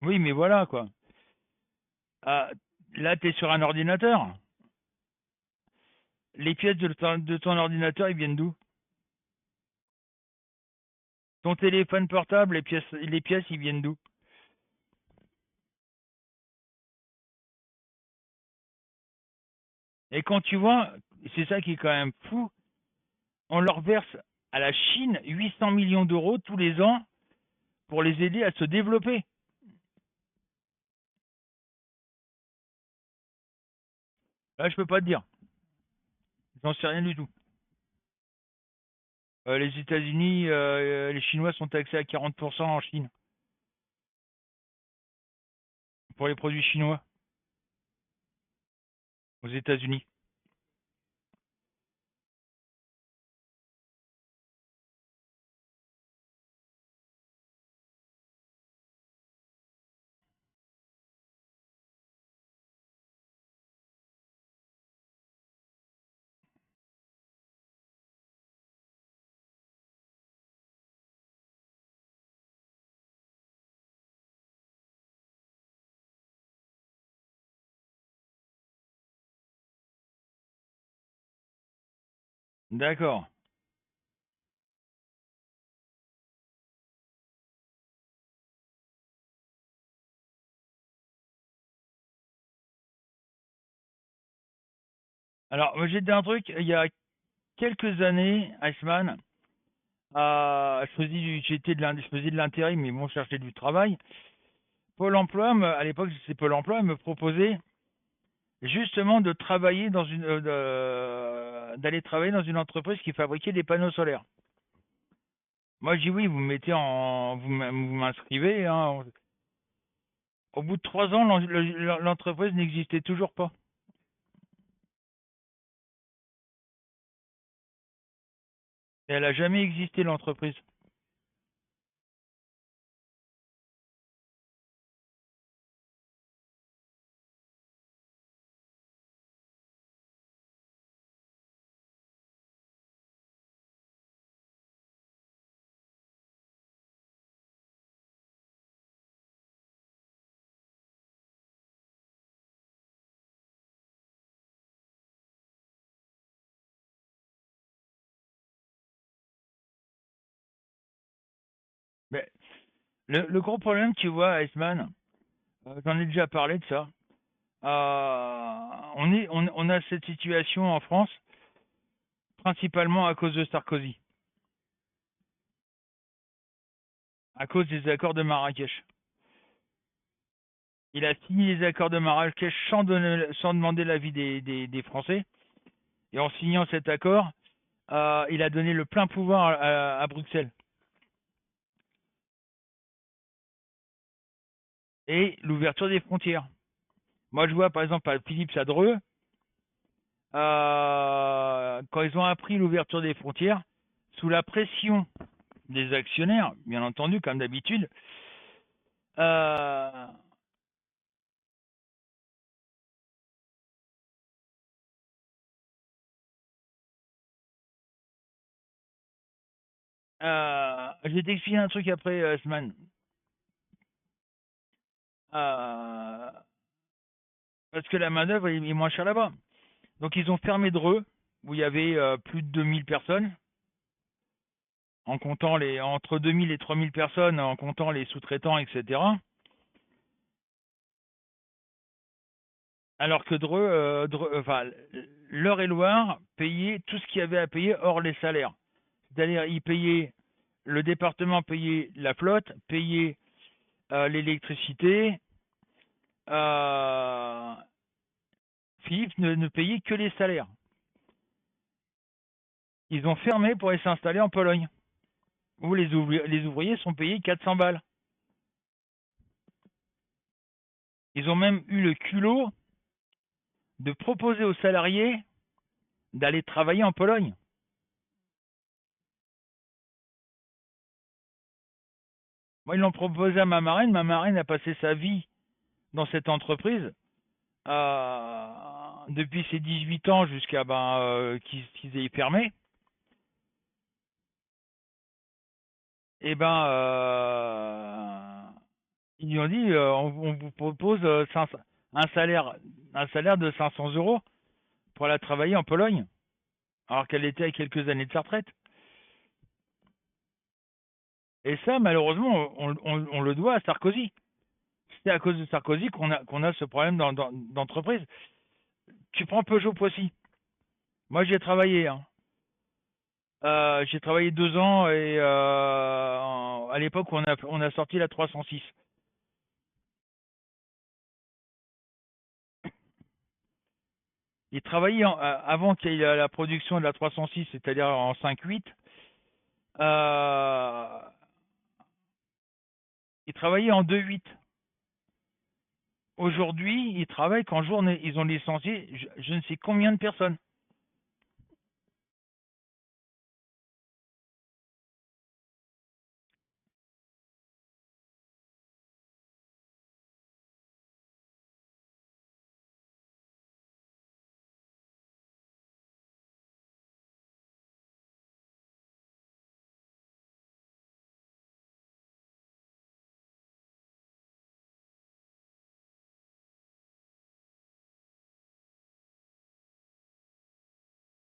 Oui, mais voilà quoi. Ah, là, tu es sur un ordinateur. Les pièces de ton ordinateur, ils viennent d'où? Ton téléphone portable, les pièces, ils viennent d'où? Et quand tu vois, c'est ça qui est quand même fou, on leur verse à la Chine 800 millions d'euros tous les ans pour les aider à se développer. Là, je peux pas te dire. J'en sais rien du tout. Les États-Unis, les Chinois sont taxés à 40% en Chine pour les produits chinois aux États-Unis. D'accord. Alors, moi, j'ai dit un truc, il y a quelques années, Iceman, je faisais de l'intérim, mais bon, je cherchais du travail. Pôle emploi, à l'époque, c'est Pôle emploi, me proposait justement de travailler d'aller travailler dans une entreprise qui fabriquait des panneaux solaires. Moi, je dis oui, vous m'inscrivez, hein. Au bout de 3 ans, l'entreprise n'existait toujours pas. Et elle a jamais existé, l'entreprise. Mais le gros problème, tu vois, Iceman, j'en ai déjà parlé de ça. On a cette situation en France, principalement à cause de Sarkozy, à cause des accords de Marrakech. Il a signé les accords de Marrakech sans demander l'avis des Français. Et en signant cet accord, il a donné le plein pouvoir à Bruxelles. Et l'ouverture des frontières. Moi, je vois par exemple à Philippe Sadreux, quand ils ont appris l'ouverture des frontières, sous la pression des actionnaires, bien entendu, comme d'habitude, euh, je vais t'expliquer un truc après, Sman. Euh, Parce que la main-d'œuvre est moins chère là-bas. Donc, ils ont fermé Dreux, où il y avait plus de 2000 personnes, en comptant entre 2000 et 3000 personnes, en comptant les sous-traitants, etc. Alors que enfin, l'Eure-et-Loire payait tout ce qu'il y avait à payer hors les salaires. C'est-à-dire, le département payait la flotte, payait l'électricité. euh, Philippe ne payait que les salaires. Ils ont fermé pour aller s'installer en Pologne, où les ouvriers sont payés 400 balles. Ils ont même eu le culot de proposer aux salariés d'aller travailler en Pologne. Moi, ils l'ont proposé à ma marraine. Ma marraine a passé sa vie dans cette entreprise depuis ses 18 ans jusqu'à qu'ils aient fermé. Et ils lui ont dit on vous propose un salaire, un salaire de 500 euros pour aller travailler en Pologne, alors qu'elle était à quelques années de sa retraite. Et ça, malheureusement, on le doit à Sarkozy. C'est à cause de Sarkozy qu'on a ce problème d'entreprise. Tu prends Peugeot-Poissy. Moi, j'y ai travaillé, hein. J'ai travaillé 2 ans et à l'époque, on a sorti la 306. Il travaillait avant qu'il y ait la production de la 306, c'est-à-dire en 5-8. Euh, il travaillait en 2-8. Aujourd'hui, ils travaillent qu'en journée. Ils ont licencié je ne sais combien de personnes.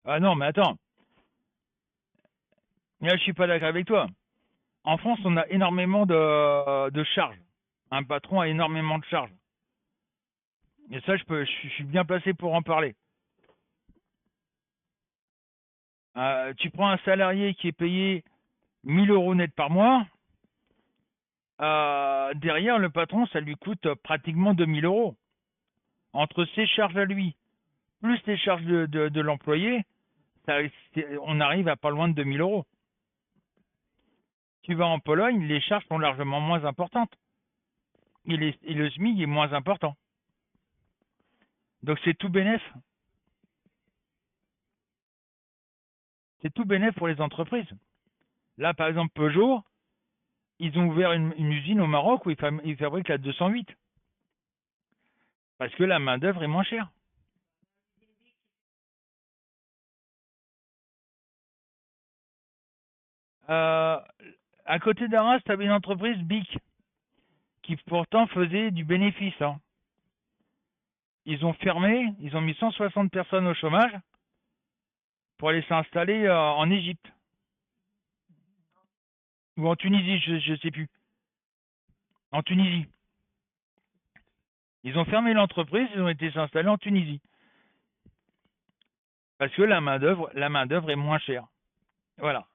Ah non, mais attends. Et là, je suis pas d'accord avec toi. En France, on a énormément de charges. Un patron a énormément de charges. Et ça, je suis bien placé pour en parler. Tu prends un salarié qui est payé 1000 euros net par mois. Derrière, le patron, ça lui coûte pratiquement 2000 euros. Entre ses charges à lui, plus les charges de l'employé, on arrive à pas loin de 2000 euros. Tu vas en Pologne, les charges sont largement moins importantes. Et le SMIC est moins important. Donc c'est tout bénef. C'est tout bénef pour les entreprises. Là, par exemple, Peugeot, ils ont ouvert une usine au Maroc où ils fabriquent la 208. Parce que la main-d'œuvre est moins chère. Euh, à côté d'Arras, tu avais une entreprise BIC qui pourtant faisait du bénéfice. Hein. Ils ont fermé, ils ont mis 160 personnes au chômage pour aller s'installer en Égypte ou en Tunisie, je ne sais plus. En Tunisie. Ils ont fermé l'entreprise, ils ont été s'installer en Tunisie. Parce que la main-d'œuvre est moins chère. Voilà.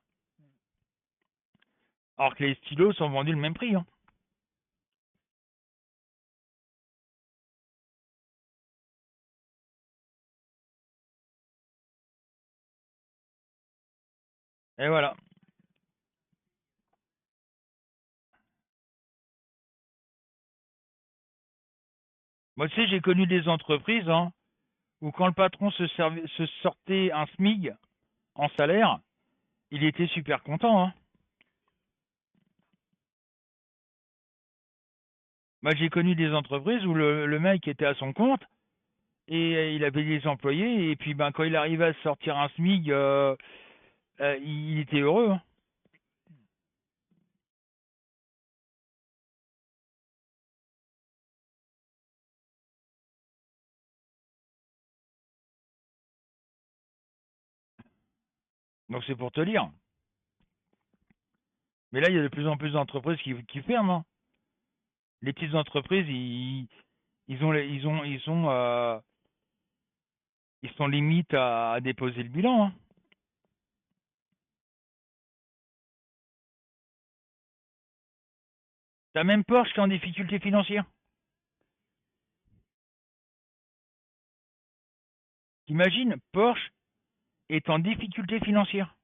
Alors que les stylos sont vendus le même prix. Hein. Et voilà. Moi, tu sais, j'ai connu des entreprises hein, où quand le patron se sortait un SMIG en salaire, il était super content. Hein. Moi, j'ai connu des entreprises où le mec était à son compte et il avait des employés et puis ben quand il arrivait à sortir un SMIG, il était heureux. Hein. Donc c'est pour te dire. Mais là, il y a de plus en plus d'entreprises qui ferment. Hein. Les petites entreprises, ils ont, ils sont limite à déposer le bilan. Hein. T'as même Porsche qui est en difficulté financière. T'imagines, Porsche est en difficulté financière.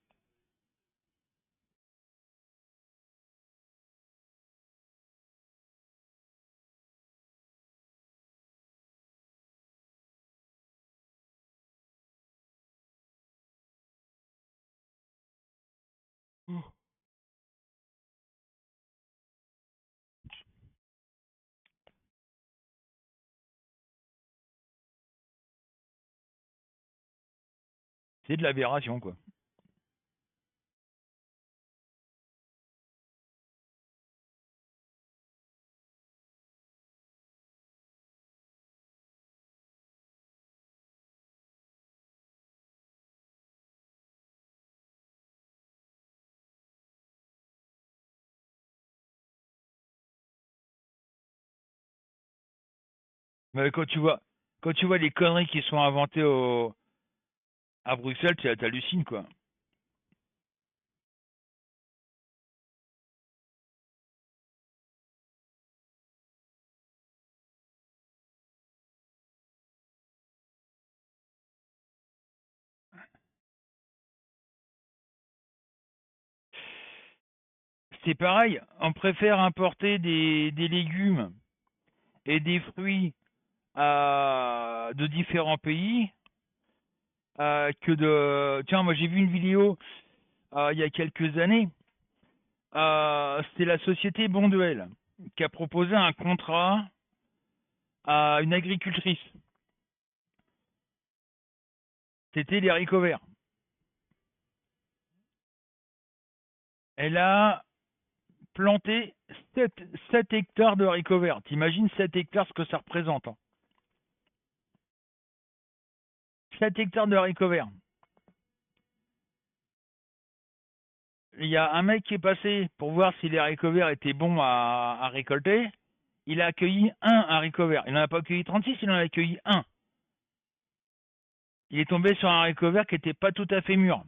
C'est de l'aberration, quoi. Mais quand tu vois les conneries qui sont inventées à Bruxelles, t'hallucines, quoi. C'est pareil, on préfère importer des légumes et des fruits de différents pays que de... Tiens, moi j'ai vu une vidéo il y a quelques années. C'était la société Bonduelle qui a proposé un contrat à une agricultrice. C'était les haricots verts. Elle a planté 7 hectares de haricots verts. T'imagines 7 hectares ce que ça représente. Hein. 7 hectares de haricots verts. il y a un mec qui est passé pour voir si les haricots verts étaient bons à récolter. Il a accueilli un haricot vert. Il n'en a pas accueilli 36, il en a accueilli un. Il est tombé sur un haricot vert qui n'était pas tout à fait mûr.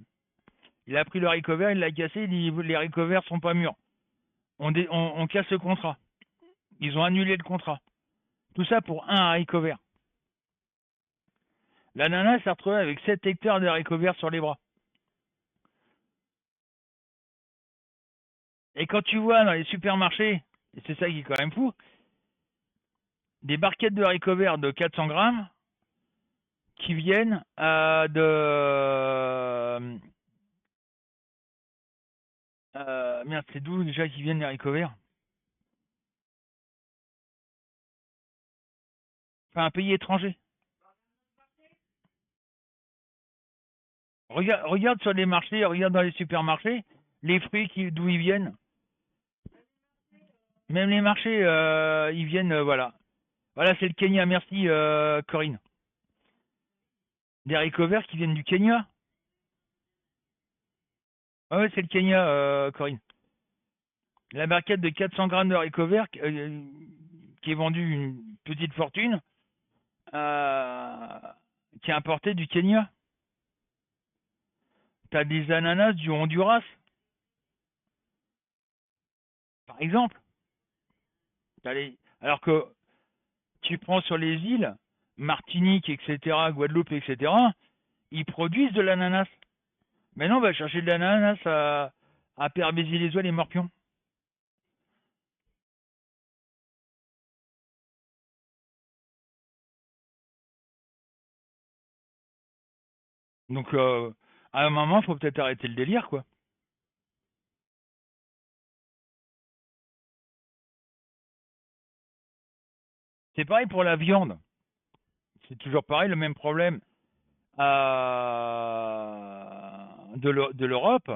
Il a pris le haricot vert, il l'a cassé, il dit les haricots verts sont pas mûrs. On casse le contrat. Ils ont annulé le contrat. Tout ça pour un haricot vert. La nana s'est retrouvée avec 7 hectares de haricots verts sur les bras. Et quand tu vois dans les supermarchés, et c'est ça qui est quand même fou, des barquettes de haricots verts de 400 grammes qui viennent merde, c'est d'où déjà qui viennent les haricots verts? Enfin, un pays étranger. Regarde sur les marchés, regarde dans les supermarchés, les fruits d'où ils viennent. Même les marchés, ils viennent, voilà. Voilà, c'est le Kenya, merci Corinne. Des haricots verts qui viennent du Kenya. Ah ouais, c'est le Kenya, Corinne. La barquette de 400 grammes de haricots verts qui est vendue une petite fortune, qui est importée du Kenya. T'as des ananas du Honduras, par exemple. Alors que tu prends sur les îles, Martinique, etc., Guadeloupe, etc., ils produisent de l'ananas. Mais non, on va chercher de l'ananas à Père-Béziers-les-Oies, les Morpions. Donc, à un moment, il faut peut-être arrêter le délire, quoi. C'est pareil pour la viande. C'est toujours pareil, le même problème de l'Europe.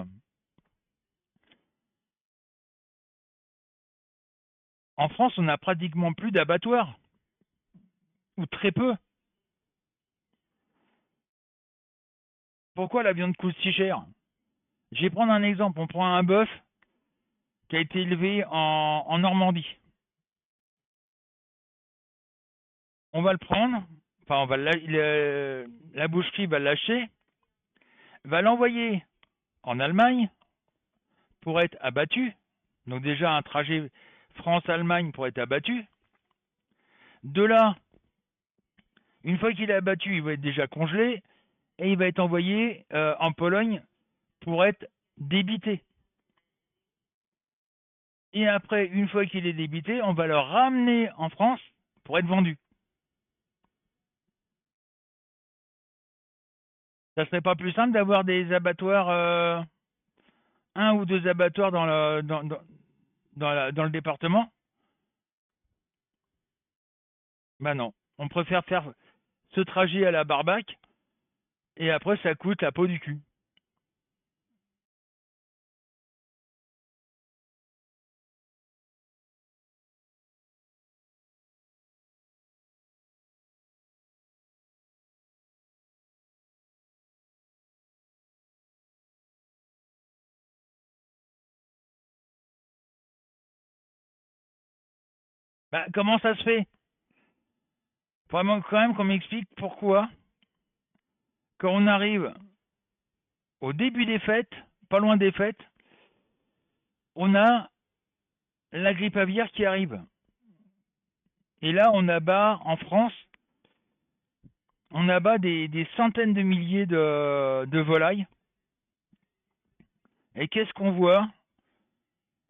En France, on n'a pratiquement plus d'abattoirs, ou très peu. Pourquoi la viande coûte si cher? Je vais prendre un exemple. On prend un bœuf qui a été élevé en Normandie. On va le prendre, enfin, la boucherie va l'acheter, va l'envoyer en Allemagne pour être abattu. Donc déjà un trajet France-Allemagne pour être abattu. De là, une fois qu'il est abattu, il va être déjà congelé et il va être envoyé en Pologne pour être débité. Et après, une fois qu'il est débité, on va le ramener en France pour être vendu. Ça serait pas plus simple d'avoir des abattoirs, un ou deux abattoirs dans le département? Ben non. On préfère faire ce trajet à la barbaque et après ça coûte la peau du cul. Ben, comment ça se fait? Vraiment quand même qu'on m'explique pourquoi, quand on arrive au début des fêtes, pas loin des fêtes, on a la grippe aviaire qui arrive. Et là, on abat en France, on abat des centaines de milliers de volailles. Et qu'est-ce qu'on voit?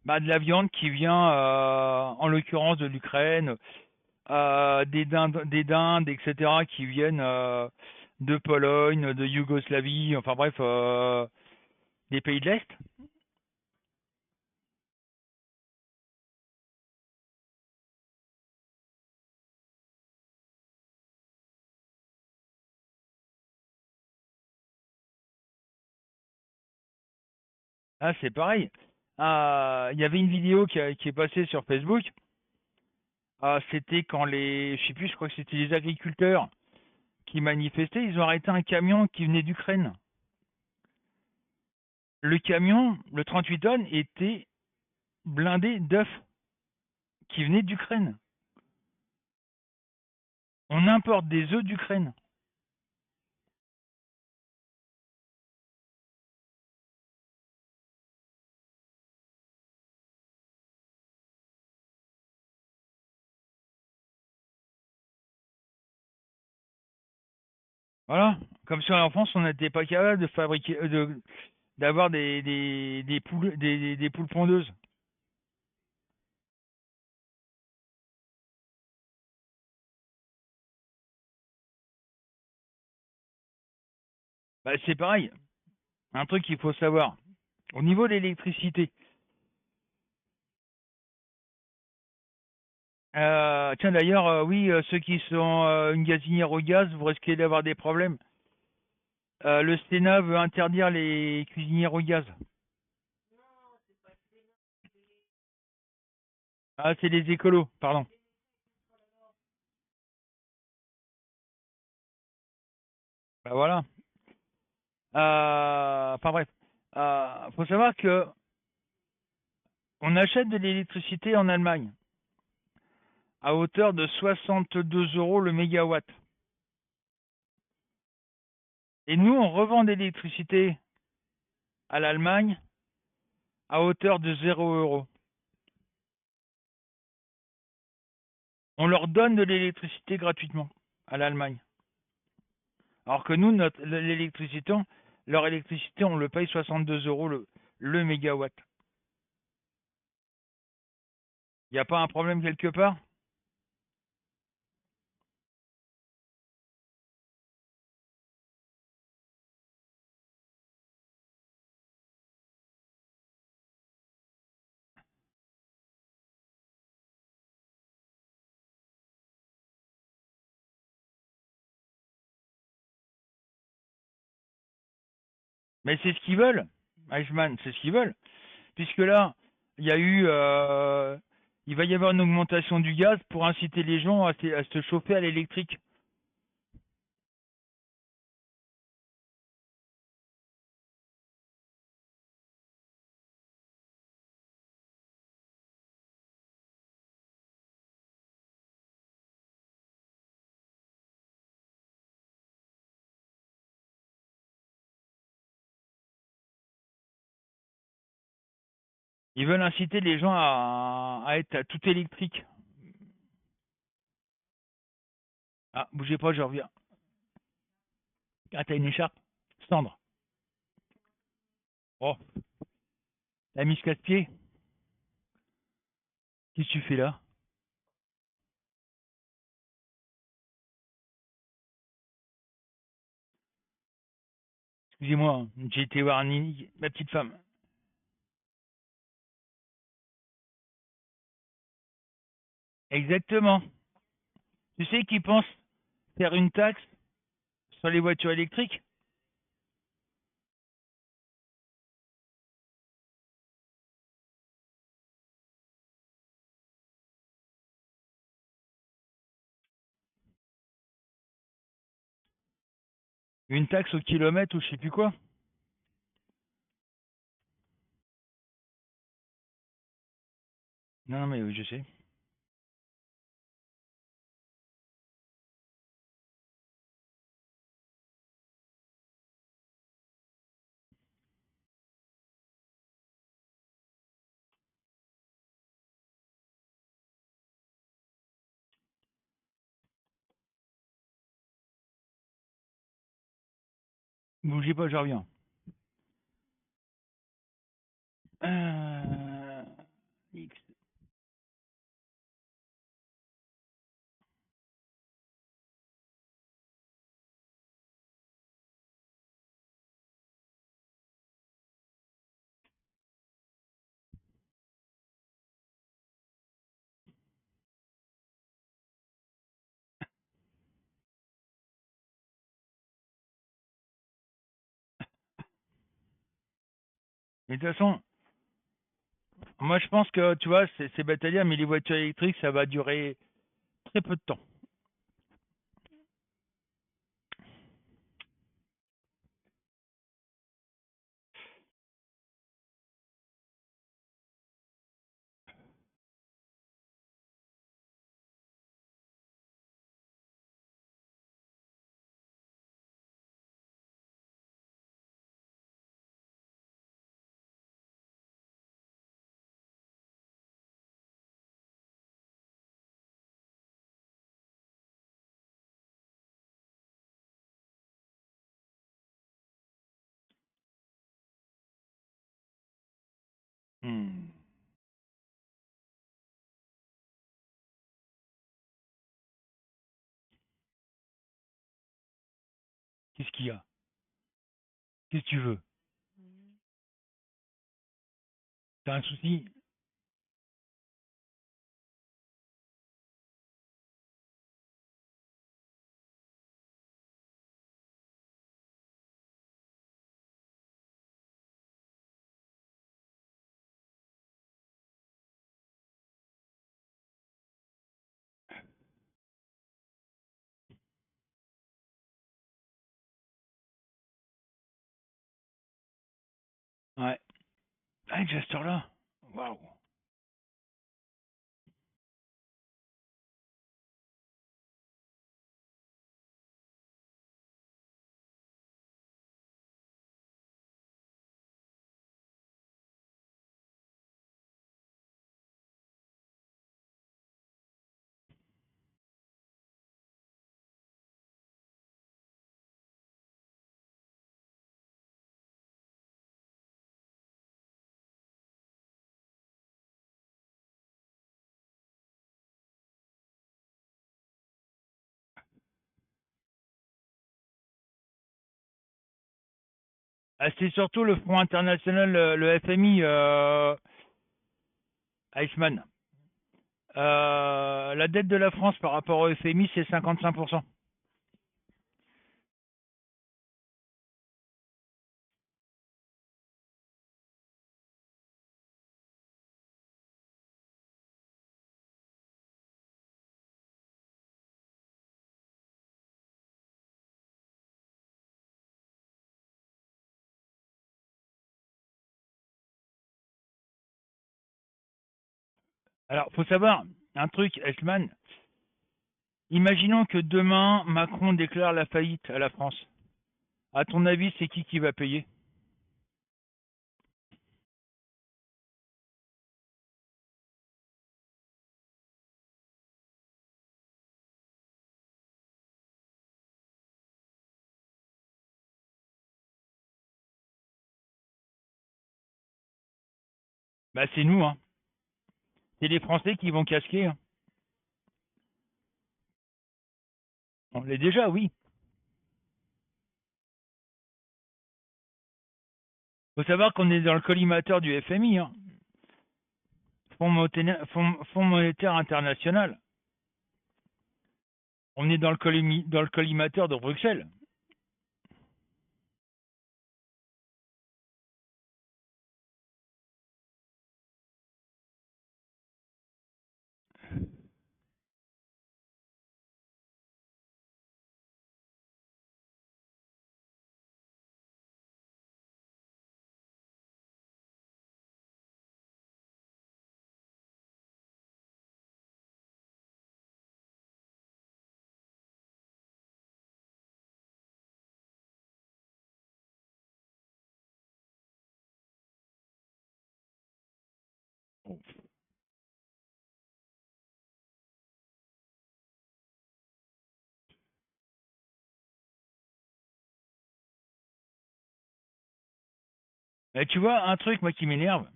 Bah, de la viande qui vient, en l'occurrence de l'Ukraine, des dindes, etc., qui viennent de Pologne, de Yougoslavie, enfin bref, des pays de l'Est. Ah, c'est pareil. Ah, il y avait une vidéo qui est passée sur Facebook. Ah, c'était quand je sais plus, je crois que c'était les agriculteurs qui manifestaient. Ils ont arrêté un camion qui venait d'Ukraine. Le camion, le 38 tonnes, était blindé d'œufs qui venaient d'Ukraine. On importe des œufs d'Ukraine. Voilà. Comme si en France, on n'était pas capable de fabriquer, d'avoir des poules, des poules pondeuses. Bah, c'est pareil. Un truc qu'il faut savoir. Au niveau de l'électricité, tiens d'ailleurs, oui, ceux qui sont une gazinière au gaz, vous risquez d'avoir des problèmes. Le Sénat veut interdire les cuisinières au gaz. Ah, c'est les écolos, pardon. Bah voilà. Enfin bref, faut savoir que on achète de l'électricité en Allemagne à hauteur de 62 euros le mégawatt. Et nous, on revend de l'électricité à l'Allemagne à hauteur de 0 euros. On leur donne de l'électricité gratuitement à l'Allemagne. Alors que nous, l'électricité, leur électricité, on le paye 62 euros le mégawatt. Il n'y a pas un problème quelque part? Mais c'est ce qu'ils veulent, Eichmann, c'est ce qu'ils veulent. Puisque là, il y a eu, il va y avoir une augmentation du gaz pour inciter les gens à se chauffer à l'électrique. Ils veulent inciter les gens à être à tout électrique. Ah, bougez pas, je reviens. Ah, t'as une écharpe? Cendre. Oh, la mise casse-pied. Qu'est-ce que tu fais là? Excusez-moi, hein, j'ai été voir ma petite femme. Exactement. Tu sais qu'ils pensent faire une taxe sur les voitures électriques? Une taxe au kilomètre ou je sais plus quoi? Non, non, mais oui, je sais. Bougez pas, je reviens. Euh, X. Mais de toute façon, moi je pense que, tu vois, c'est bête à dire, mais les voitures électriques, ça va durer très peu de temps. Hmm. Qu'est-ce qu'il y a? Qu'est-ce que tu veux? T'as un souci? Ouais. Ah, déjà cette heure-là? Waouh. Ah, c'est surtout le Front International, le FMI, Eichmann. La dette de la France par rapport au FMI, c'est 55%. Alors, faut savoir un truc, Eichmann. Imaginons que demain, Macron déclare la faillite à la France. À ton avis, c'est qui va payer? Bah, c'est nous, hein. C'est les Français qui vont casquer, hein. On l'est déjà, oui. Faut savoir qu'on est dans le collimateur du FMI, hein. Fonds monétaire international. On est dans dans le collimateur de Bruxelles. Et tu vois, un truc, moi, qui m'énerve,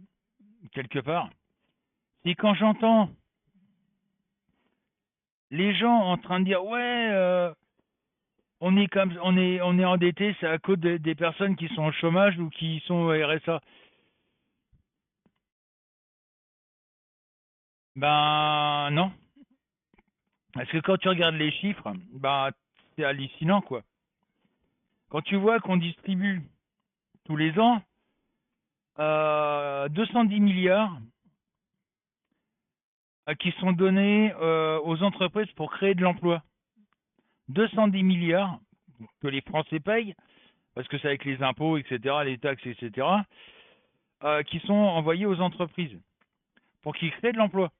quelque part, c'est quand j'entends les gens en train de dire, ouais, on est endetté, c'est à cause des personnes qui sont au chômage ou qui sont au RSA. Ben, non. Parce que quand tu regardes les chiffres, ben, c'est hallucinant, quoi. Quand tu vois qu'on distribue tous les ans 210 milliards qui sont donnés aux entreprises pour créer de l'emploi. 210 milliards que les Français payent, parce que c'est avec les impôts, etc., les taxes, etc., qui sont envoyés aux entreprises pour qu'ils créent de l'emploi.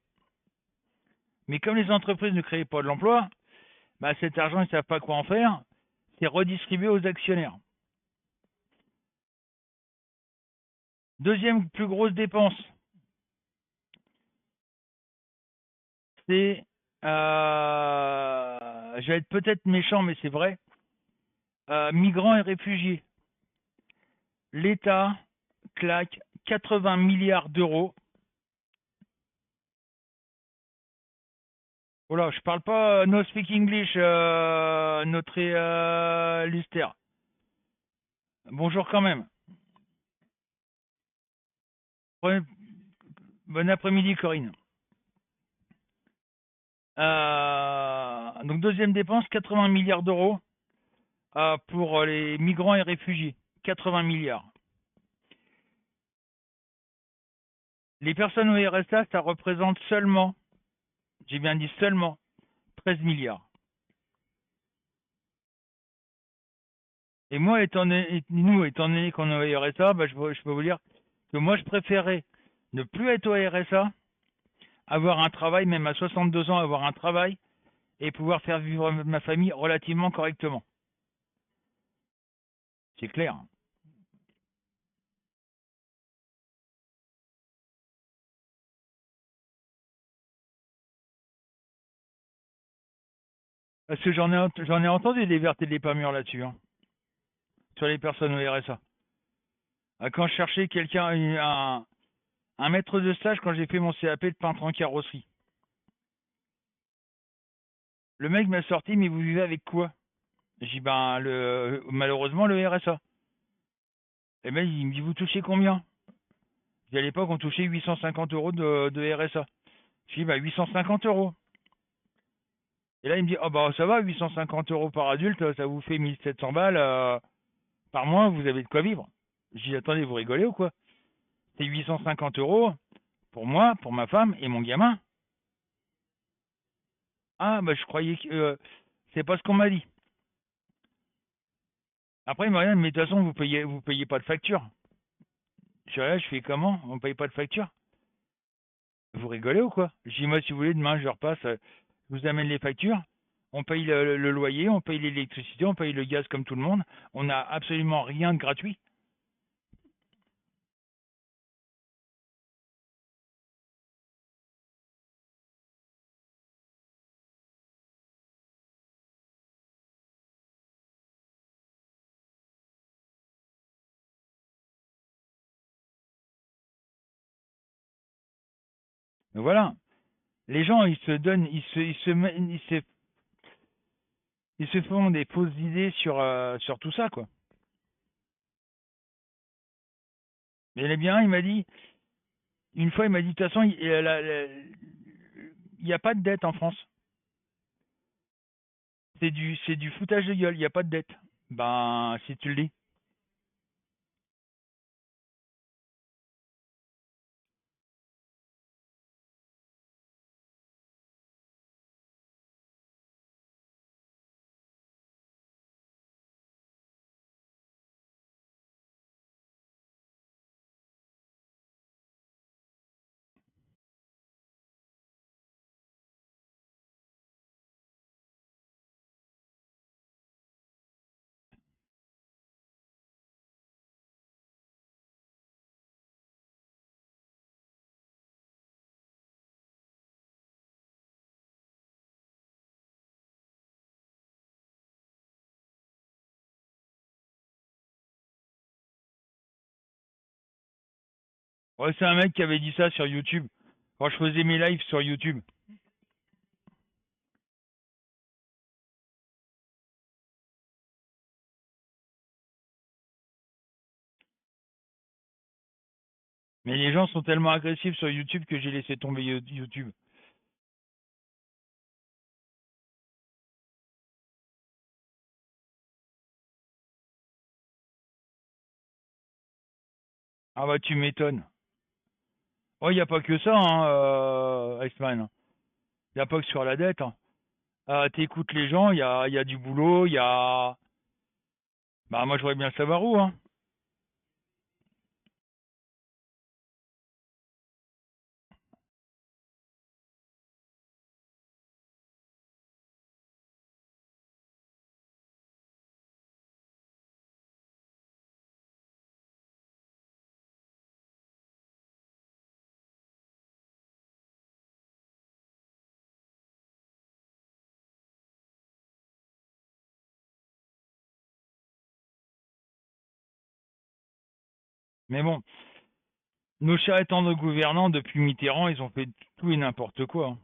Mais comme les entreprises ne créent pas de l'emploi, bah cet argent, ils ne savent pas quoi en faire, c'est redistribué aux actionnaires. Deuxième plus grosse dépense, c'est, je vais être peut-être méchant, mais c'est vrai, migrants et réfugiés. L'État claque 80 milliards d'euros. Voilà, je parle pas no speak English, notre Luster. Bonjour quand même. Bon après-midi Corinne. Donc deuxième dépense, 80 milliards d'euros pour les migrants et réfugiés. 80 milliards. Les personnes au RSA, ça représente seulement, j'ai bien dit seulement, 13 milliards. Et moi, nous, étant donné qu'on est au RSA, bah, je peux vous dire que moi, je préférais ne plus être au RSA, avoir un travail, même à 62 ans, avoir un travail et pouvoir faire vivre ma famille relativement correctement. C'est clair. Parce que j'en ai entendu des vertes et des pas mûres là-dessus, hein, sur les personnes au RSA. Quand je cherchais un maître de stage, quand j'ai fait mon CAP de peintre en carrosserie, le mec m'a sorti, mais vous vivez avec quoi? J'ai dit, ben, malheureusement, le RSA. Et ben, il me dit, vous touchez combien? À l'époque, on touchait 850 euros de RSA. Je dis, bah, 850 euros. Et là, il me dit, oh, bah, ça va, 850 euros par adulte, ça vous fait 1700 balles par mois, vous avez de quoi vivre. Je dis, attendez, vous rigolez ou quoi? C'est 850 euros pour moi, pour ma femme et mon gamin. Ah, bah, je croyais que c'est pas ce qu'on m'a dit. Après, il m'a dit, mais de toute façon, vous payez pas de facture. Je suis là, je fais comment? On paye pas de facture? Vous rigolez ou quoi? Je dis, moi, si vous voulez, demain, je repasse, je vous amène les factures. On paye le loyer, on paye l'électricité, on paye le gaz comme tout le monde. On n'a absolument rien de gratuit. Donc voilà. Les gens, ils se donnent, ils se font des fausses idées sur tout ça, quoi. Mais il est bien, il m'a dit, une fois, il m'a dit, de toute façon, il n'y a pas de dette en France. C'est du foutage de gueule, il n'y a pas de dette. Ben, si tu le dis. Ouais, c'est un mec qui avait dit ça sur YouTube. Quand je faisais mes lives sur YouTube. Mais les gens sont tellement agressifs sur YouTube que j'ai laissé tomber YouTube. Ah bah tu m'étonnes. Oh, il n'y a pas que ça, hein, Iceman. Il n'y a pas que sur la dette, hein. T'écoutes les gens, il y a du boulot, il y a... Bah moi, je voudrais bien savoir où, hein. Mais bon, Nos chers étant nos gouvernants, depuis Mitterrand, ils ont fait tout et n'importe quoi, hein.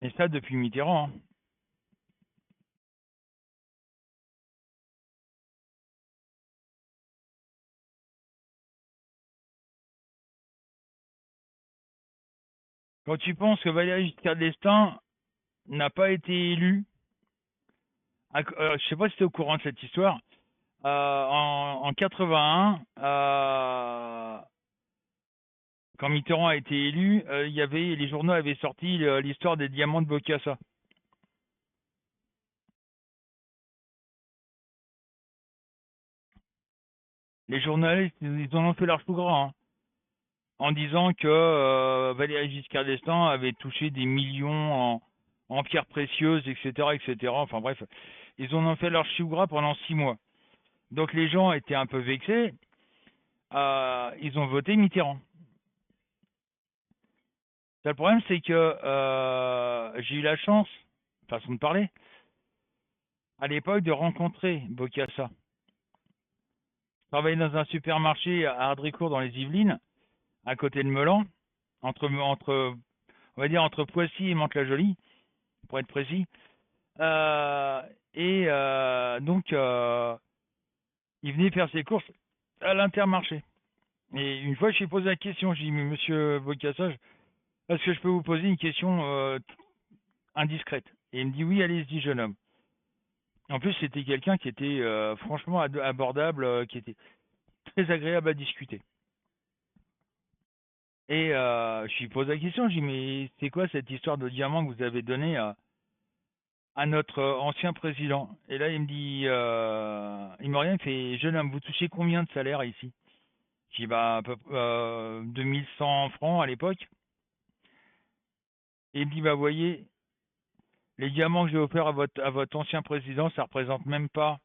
Et ça, depuis Mitterrand, hein. Quand tu penses que Valéry Giscard d'Estaing n'a pas été élu, je sais pas si tu es au courant de cette histoire, en 81, quand Mitterrand a été élu, les journaux avaient sorti l'histoire des diamants de Bokassa. Les journalistes, ils en ont fait leur chou gras, hein, en disant que Valéry Giscard d'Estaing avait touché des millions en pierres précieuses, etc., etc. Enfin bref, ils en ont fait leur chou gras pendant 6 mois. Donc les gens étaient un peu vexés. Ils ont voté Mitterrand. Le problème, c'est que j'ai eu la chance, façon de parler, à l'époque de rencontrer Bokassa. Je travaillais dans un supermarché à Ardricourt dans les Yvelines, à côté de Melan, on va dire entre Poissy et Mantes-la-Jolie, pour être précis. Euh, donc, il venait faire ses courses à l'Intermarché. Et une fois, je lui ai posé la question, je lui ai dit, mais monsieur Bokassa, est-ce que je peux vous poser une question indiscrète? Et il me dit, oui, allez-y, jeune homme. En plus, c'était quelqu'un qui était franchement abordable, qui était très agréable à discuter. Et je lui pose la question, je lui dis, mais c'est quoi cette histoire de diamant que vous avez donné à notre ancien président? Et là, il me dit, il me regarde, il fait, jeune homme, vous touchez combien de salaire ici? Je dis, bah, à peu, 2100 francs à l'époque. Et il me dit, bah, voyez, les diamants que j'ai offerts à votre ancien président, ça représente même pas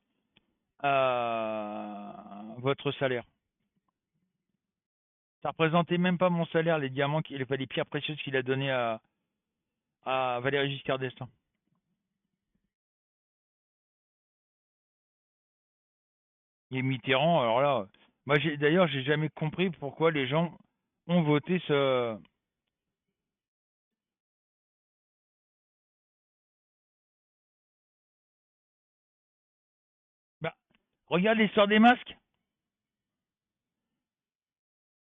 votre salaire. Ça représentait même pas mon salaire, les diamants, les pierres précieuses qu'il a donné à Valéry Giscard d'Estaing. Et Mitterrand, alors là, moi d'ailleurs, j'ai jamais compris pourquoi les gens ont voté ce. Bah, regarde l'histoire des masques.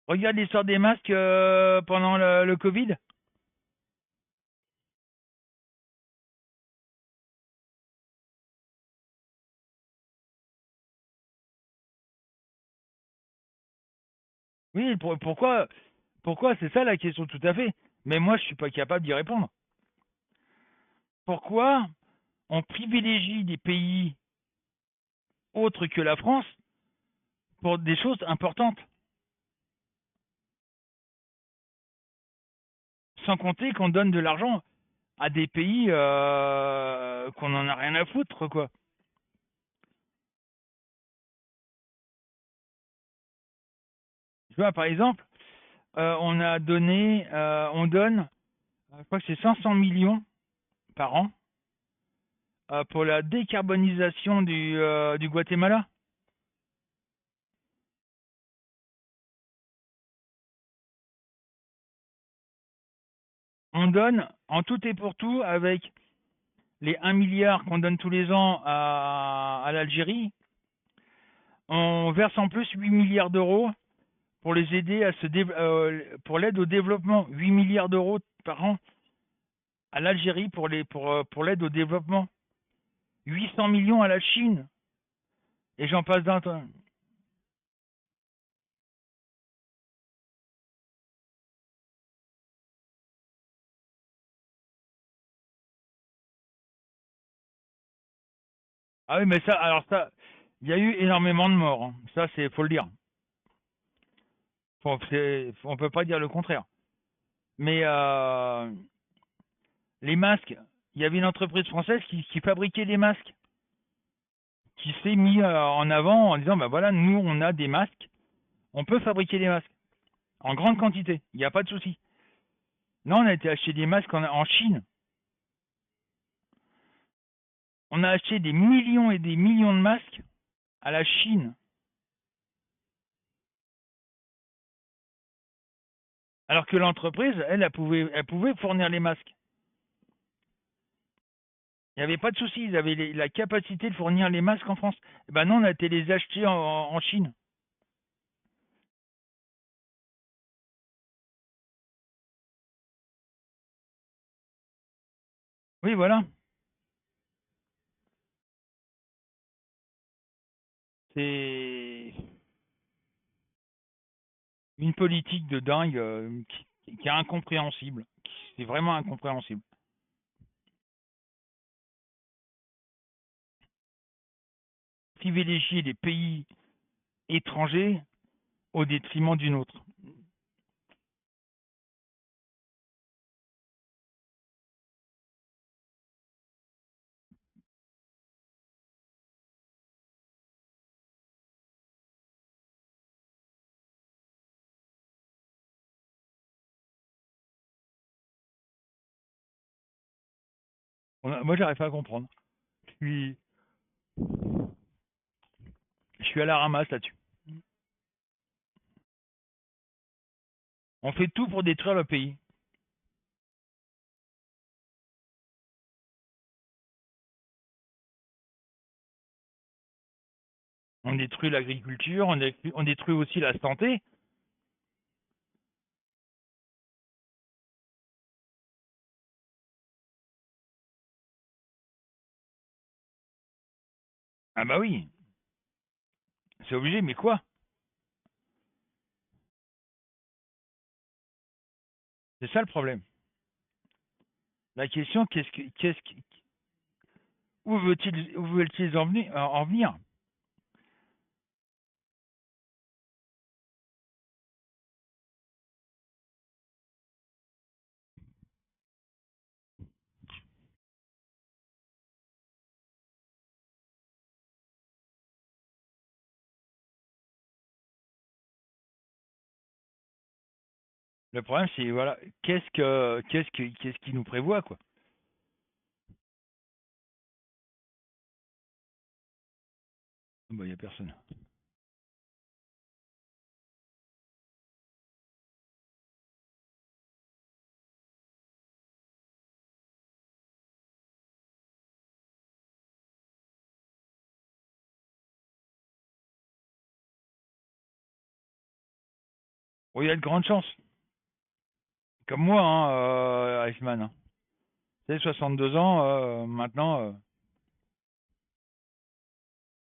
Regarde l'histoire des masques pendant le Covid. Oui, pourquoi c'est ça la question tout à fait. Mais moi, je suis pas capable d'y répondre. Pourquoi on privilégie des pays autres que la France pour des choses importantes, sans compter qu'on donne de l'argent à des pays qu'on en a rien à foutre, quoi. Tu vois, par exemple, on donne, je crois que c'est 500 millions par an pour la décarbonisation du Guatemala. On donne en tout et pour tout, avec les 1 milliard qu'on donne tous les ans à l'Algérie, on verse en plus 8 milliards d'euros pour les aider pour l'aide au développement. 8 milliards d'euros par an à l'Algérie pour l'aide au développement. 800 millions à la Chine. Et j'en passe d'un temps. Ah oui, mais ça, alors ça, il y a eu énormément de morts, hein. Ça, faut le dire. On peut pas dire le contraire. Mais les masques, il y avait une entreprise française qui fabriquait des masques, qui s'est mis en avant en disant, bah voilà, nous, on a des masques, on peut fabriquer des masques en grande quantité, il n'y a pas de souci. Non, on a été acheter des masques en Chine. On a acheté des millions et des millions de masques à la Chine. Alors que l'entreprise, elle pouvait fournir les masques. Il n'y avait pas de souci, ils avaient la capacité de fournir les masques en France. Eh ben non, on a été les acheter en Chine. Oui, voilà. C'est une politique de dingue qui est incompréhensible. C'est vraiment incompréhensible. Privilégier les pays étrangers au détriment d'une autre. Moi, j'arrive pas à comprendre. Je suis, je suis à la ramasse là-dessus. On fait tout pour détruire le pays. On détruit l'agriculture, on détruit aussi la santé. Ah bah oui, c'est obligé, mais quoi? C'est ça le problème. La question, où veulent-ils en venir? Le problème, c'est voilà, qu'est-ce qui nous prévoit quoi? Bah, y a personne. Bon, il y a de grandes chances. Comme moi, hein, Iceman. Hein. Tu sais, 62 ans, maintenant,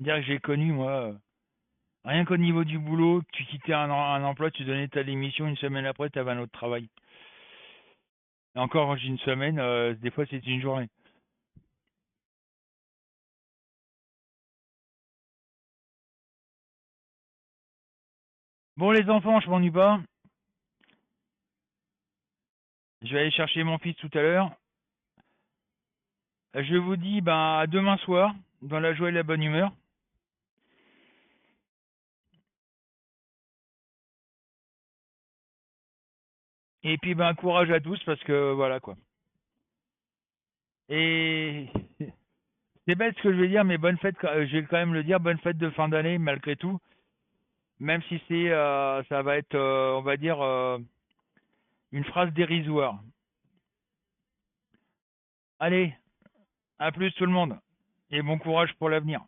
dire que j'ai connu, moi, rien qu'au niveau du boulot, tu quittais un emploi, tu donnais ta démission, une semaine après, tu avais un autre travail. Et encore, quand j'ai une semaine, des fois, c'est une journée. Bon, les enfants, je m'ennuie pas. Je vais aller chercher mon fils tout à l'heure. Je vous dis, ben, à demain soir, dans la joie et la bonne humeur. Et puis, ben, courage à tous, parce que, voilà, quoi. Et c'est bête ce que je vais dire, mais bonne fête, je vais quand même le dire, bonne fête de fin d'année, malgré tout. Même si ça va être, on va dire, une phrase dérisoire. Allez, à plus tout le monde, et bon courage pour l'avenir.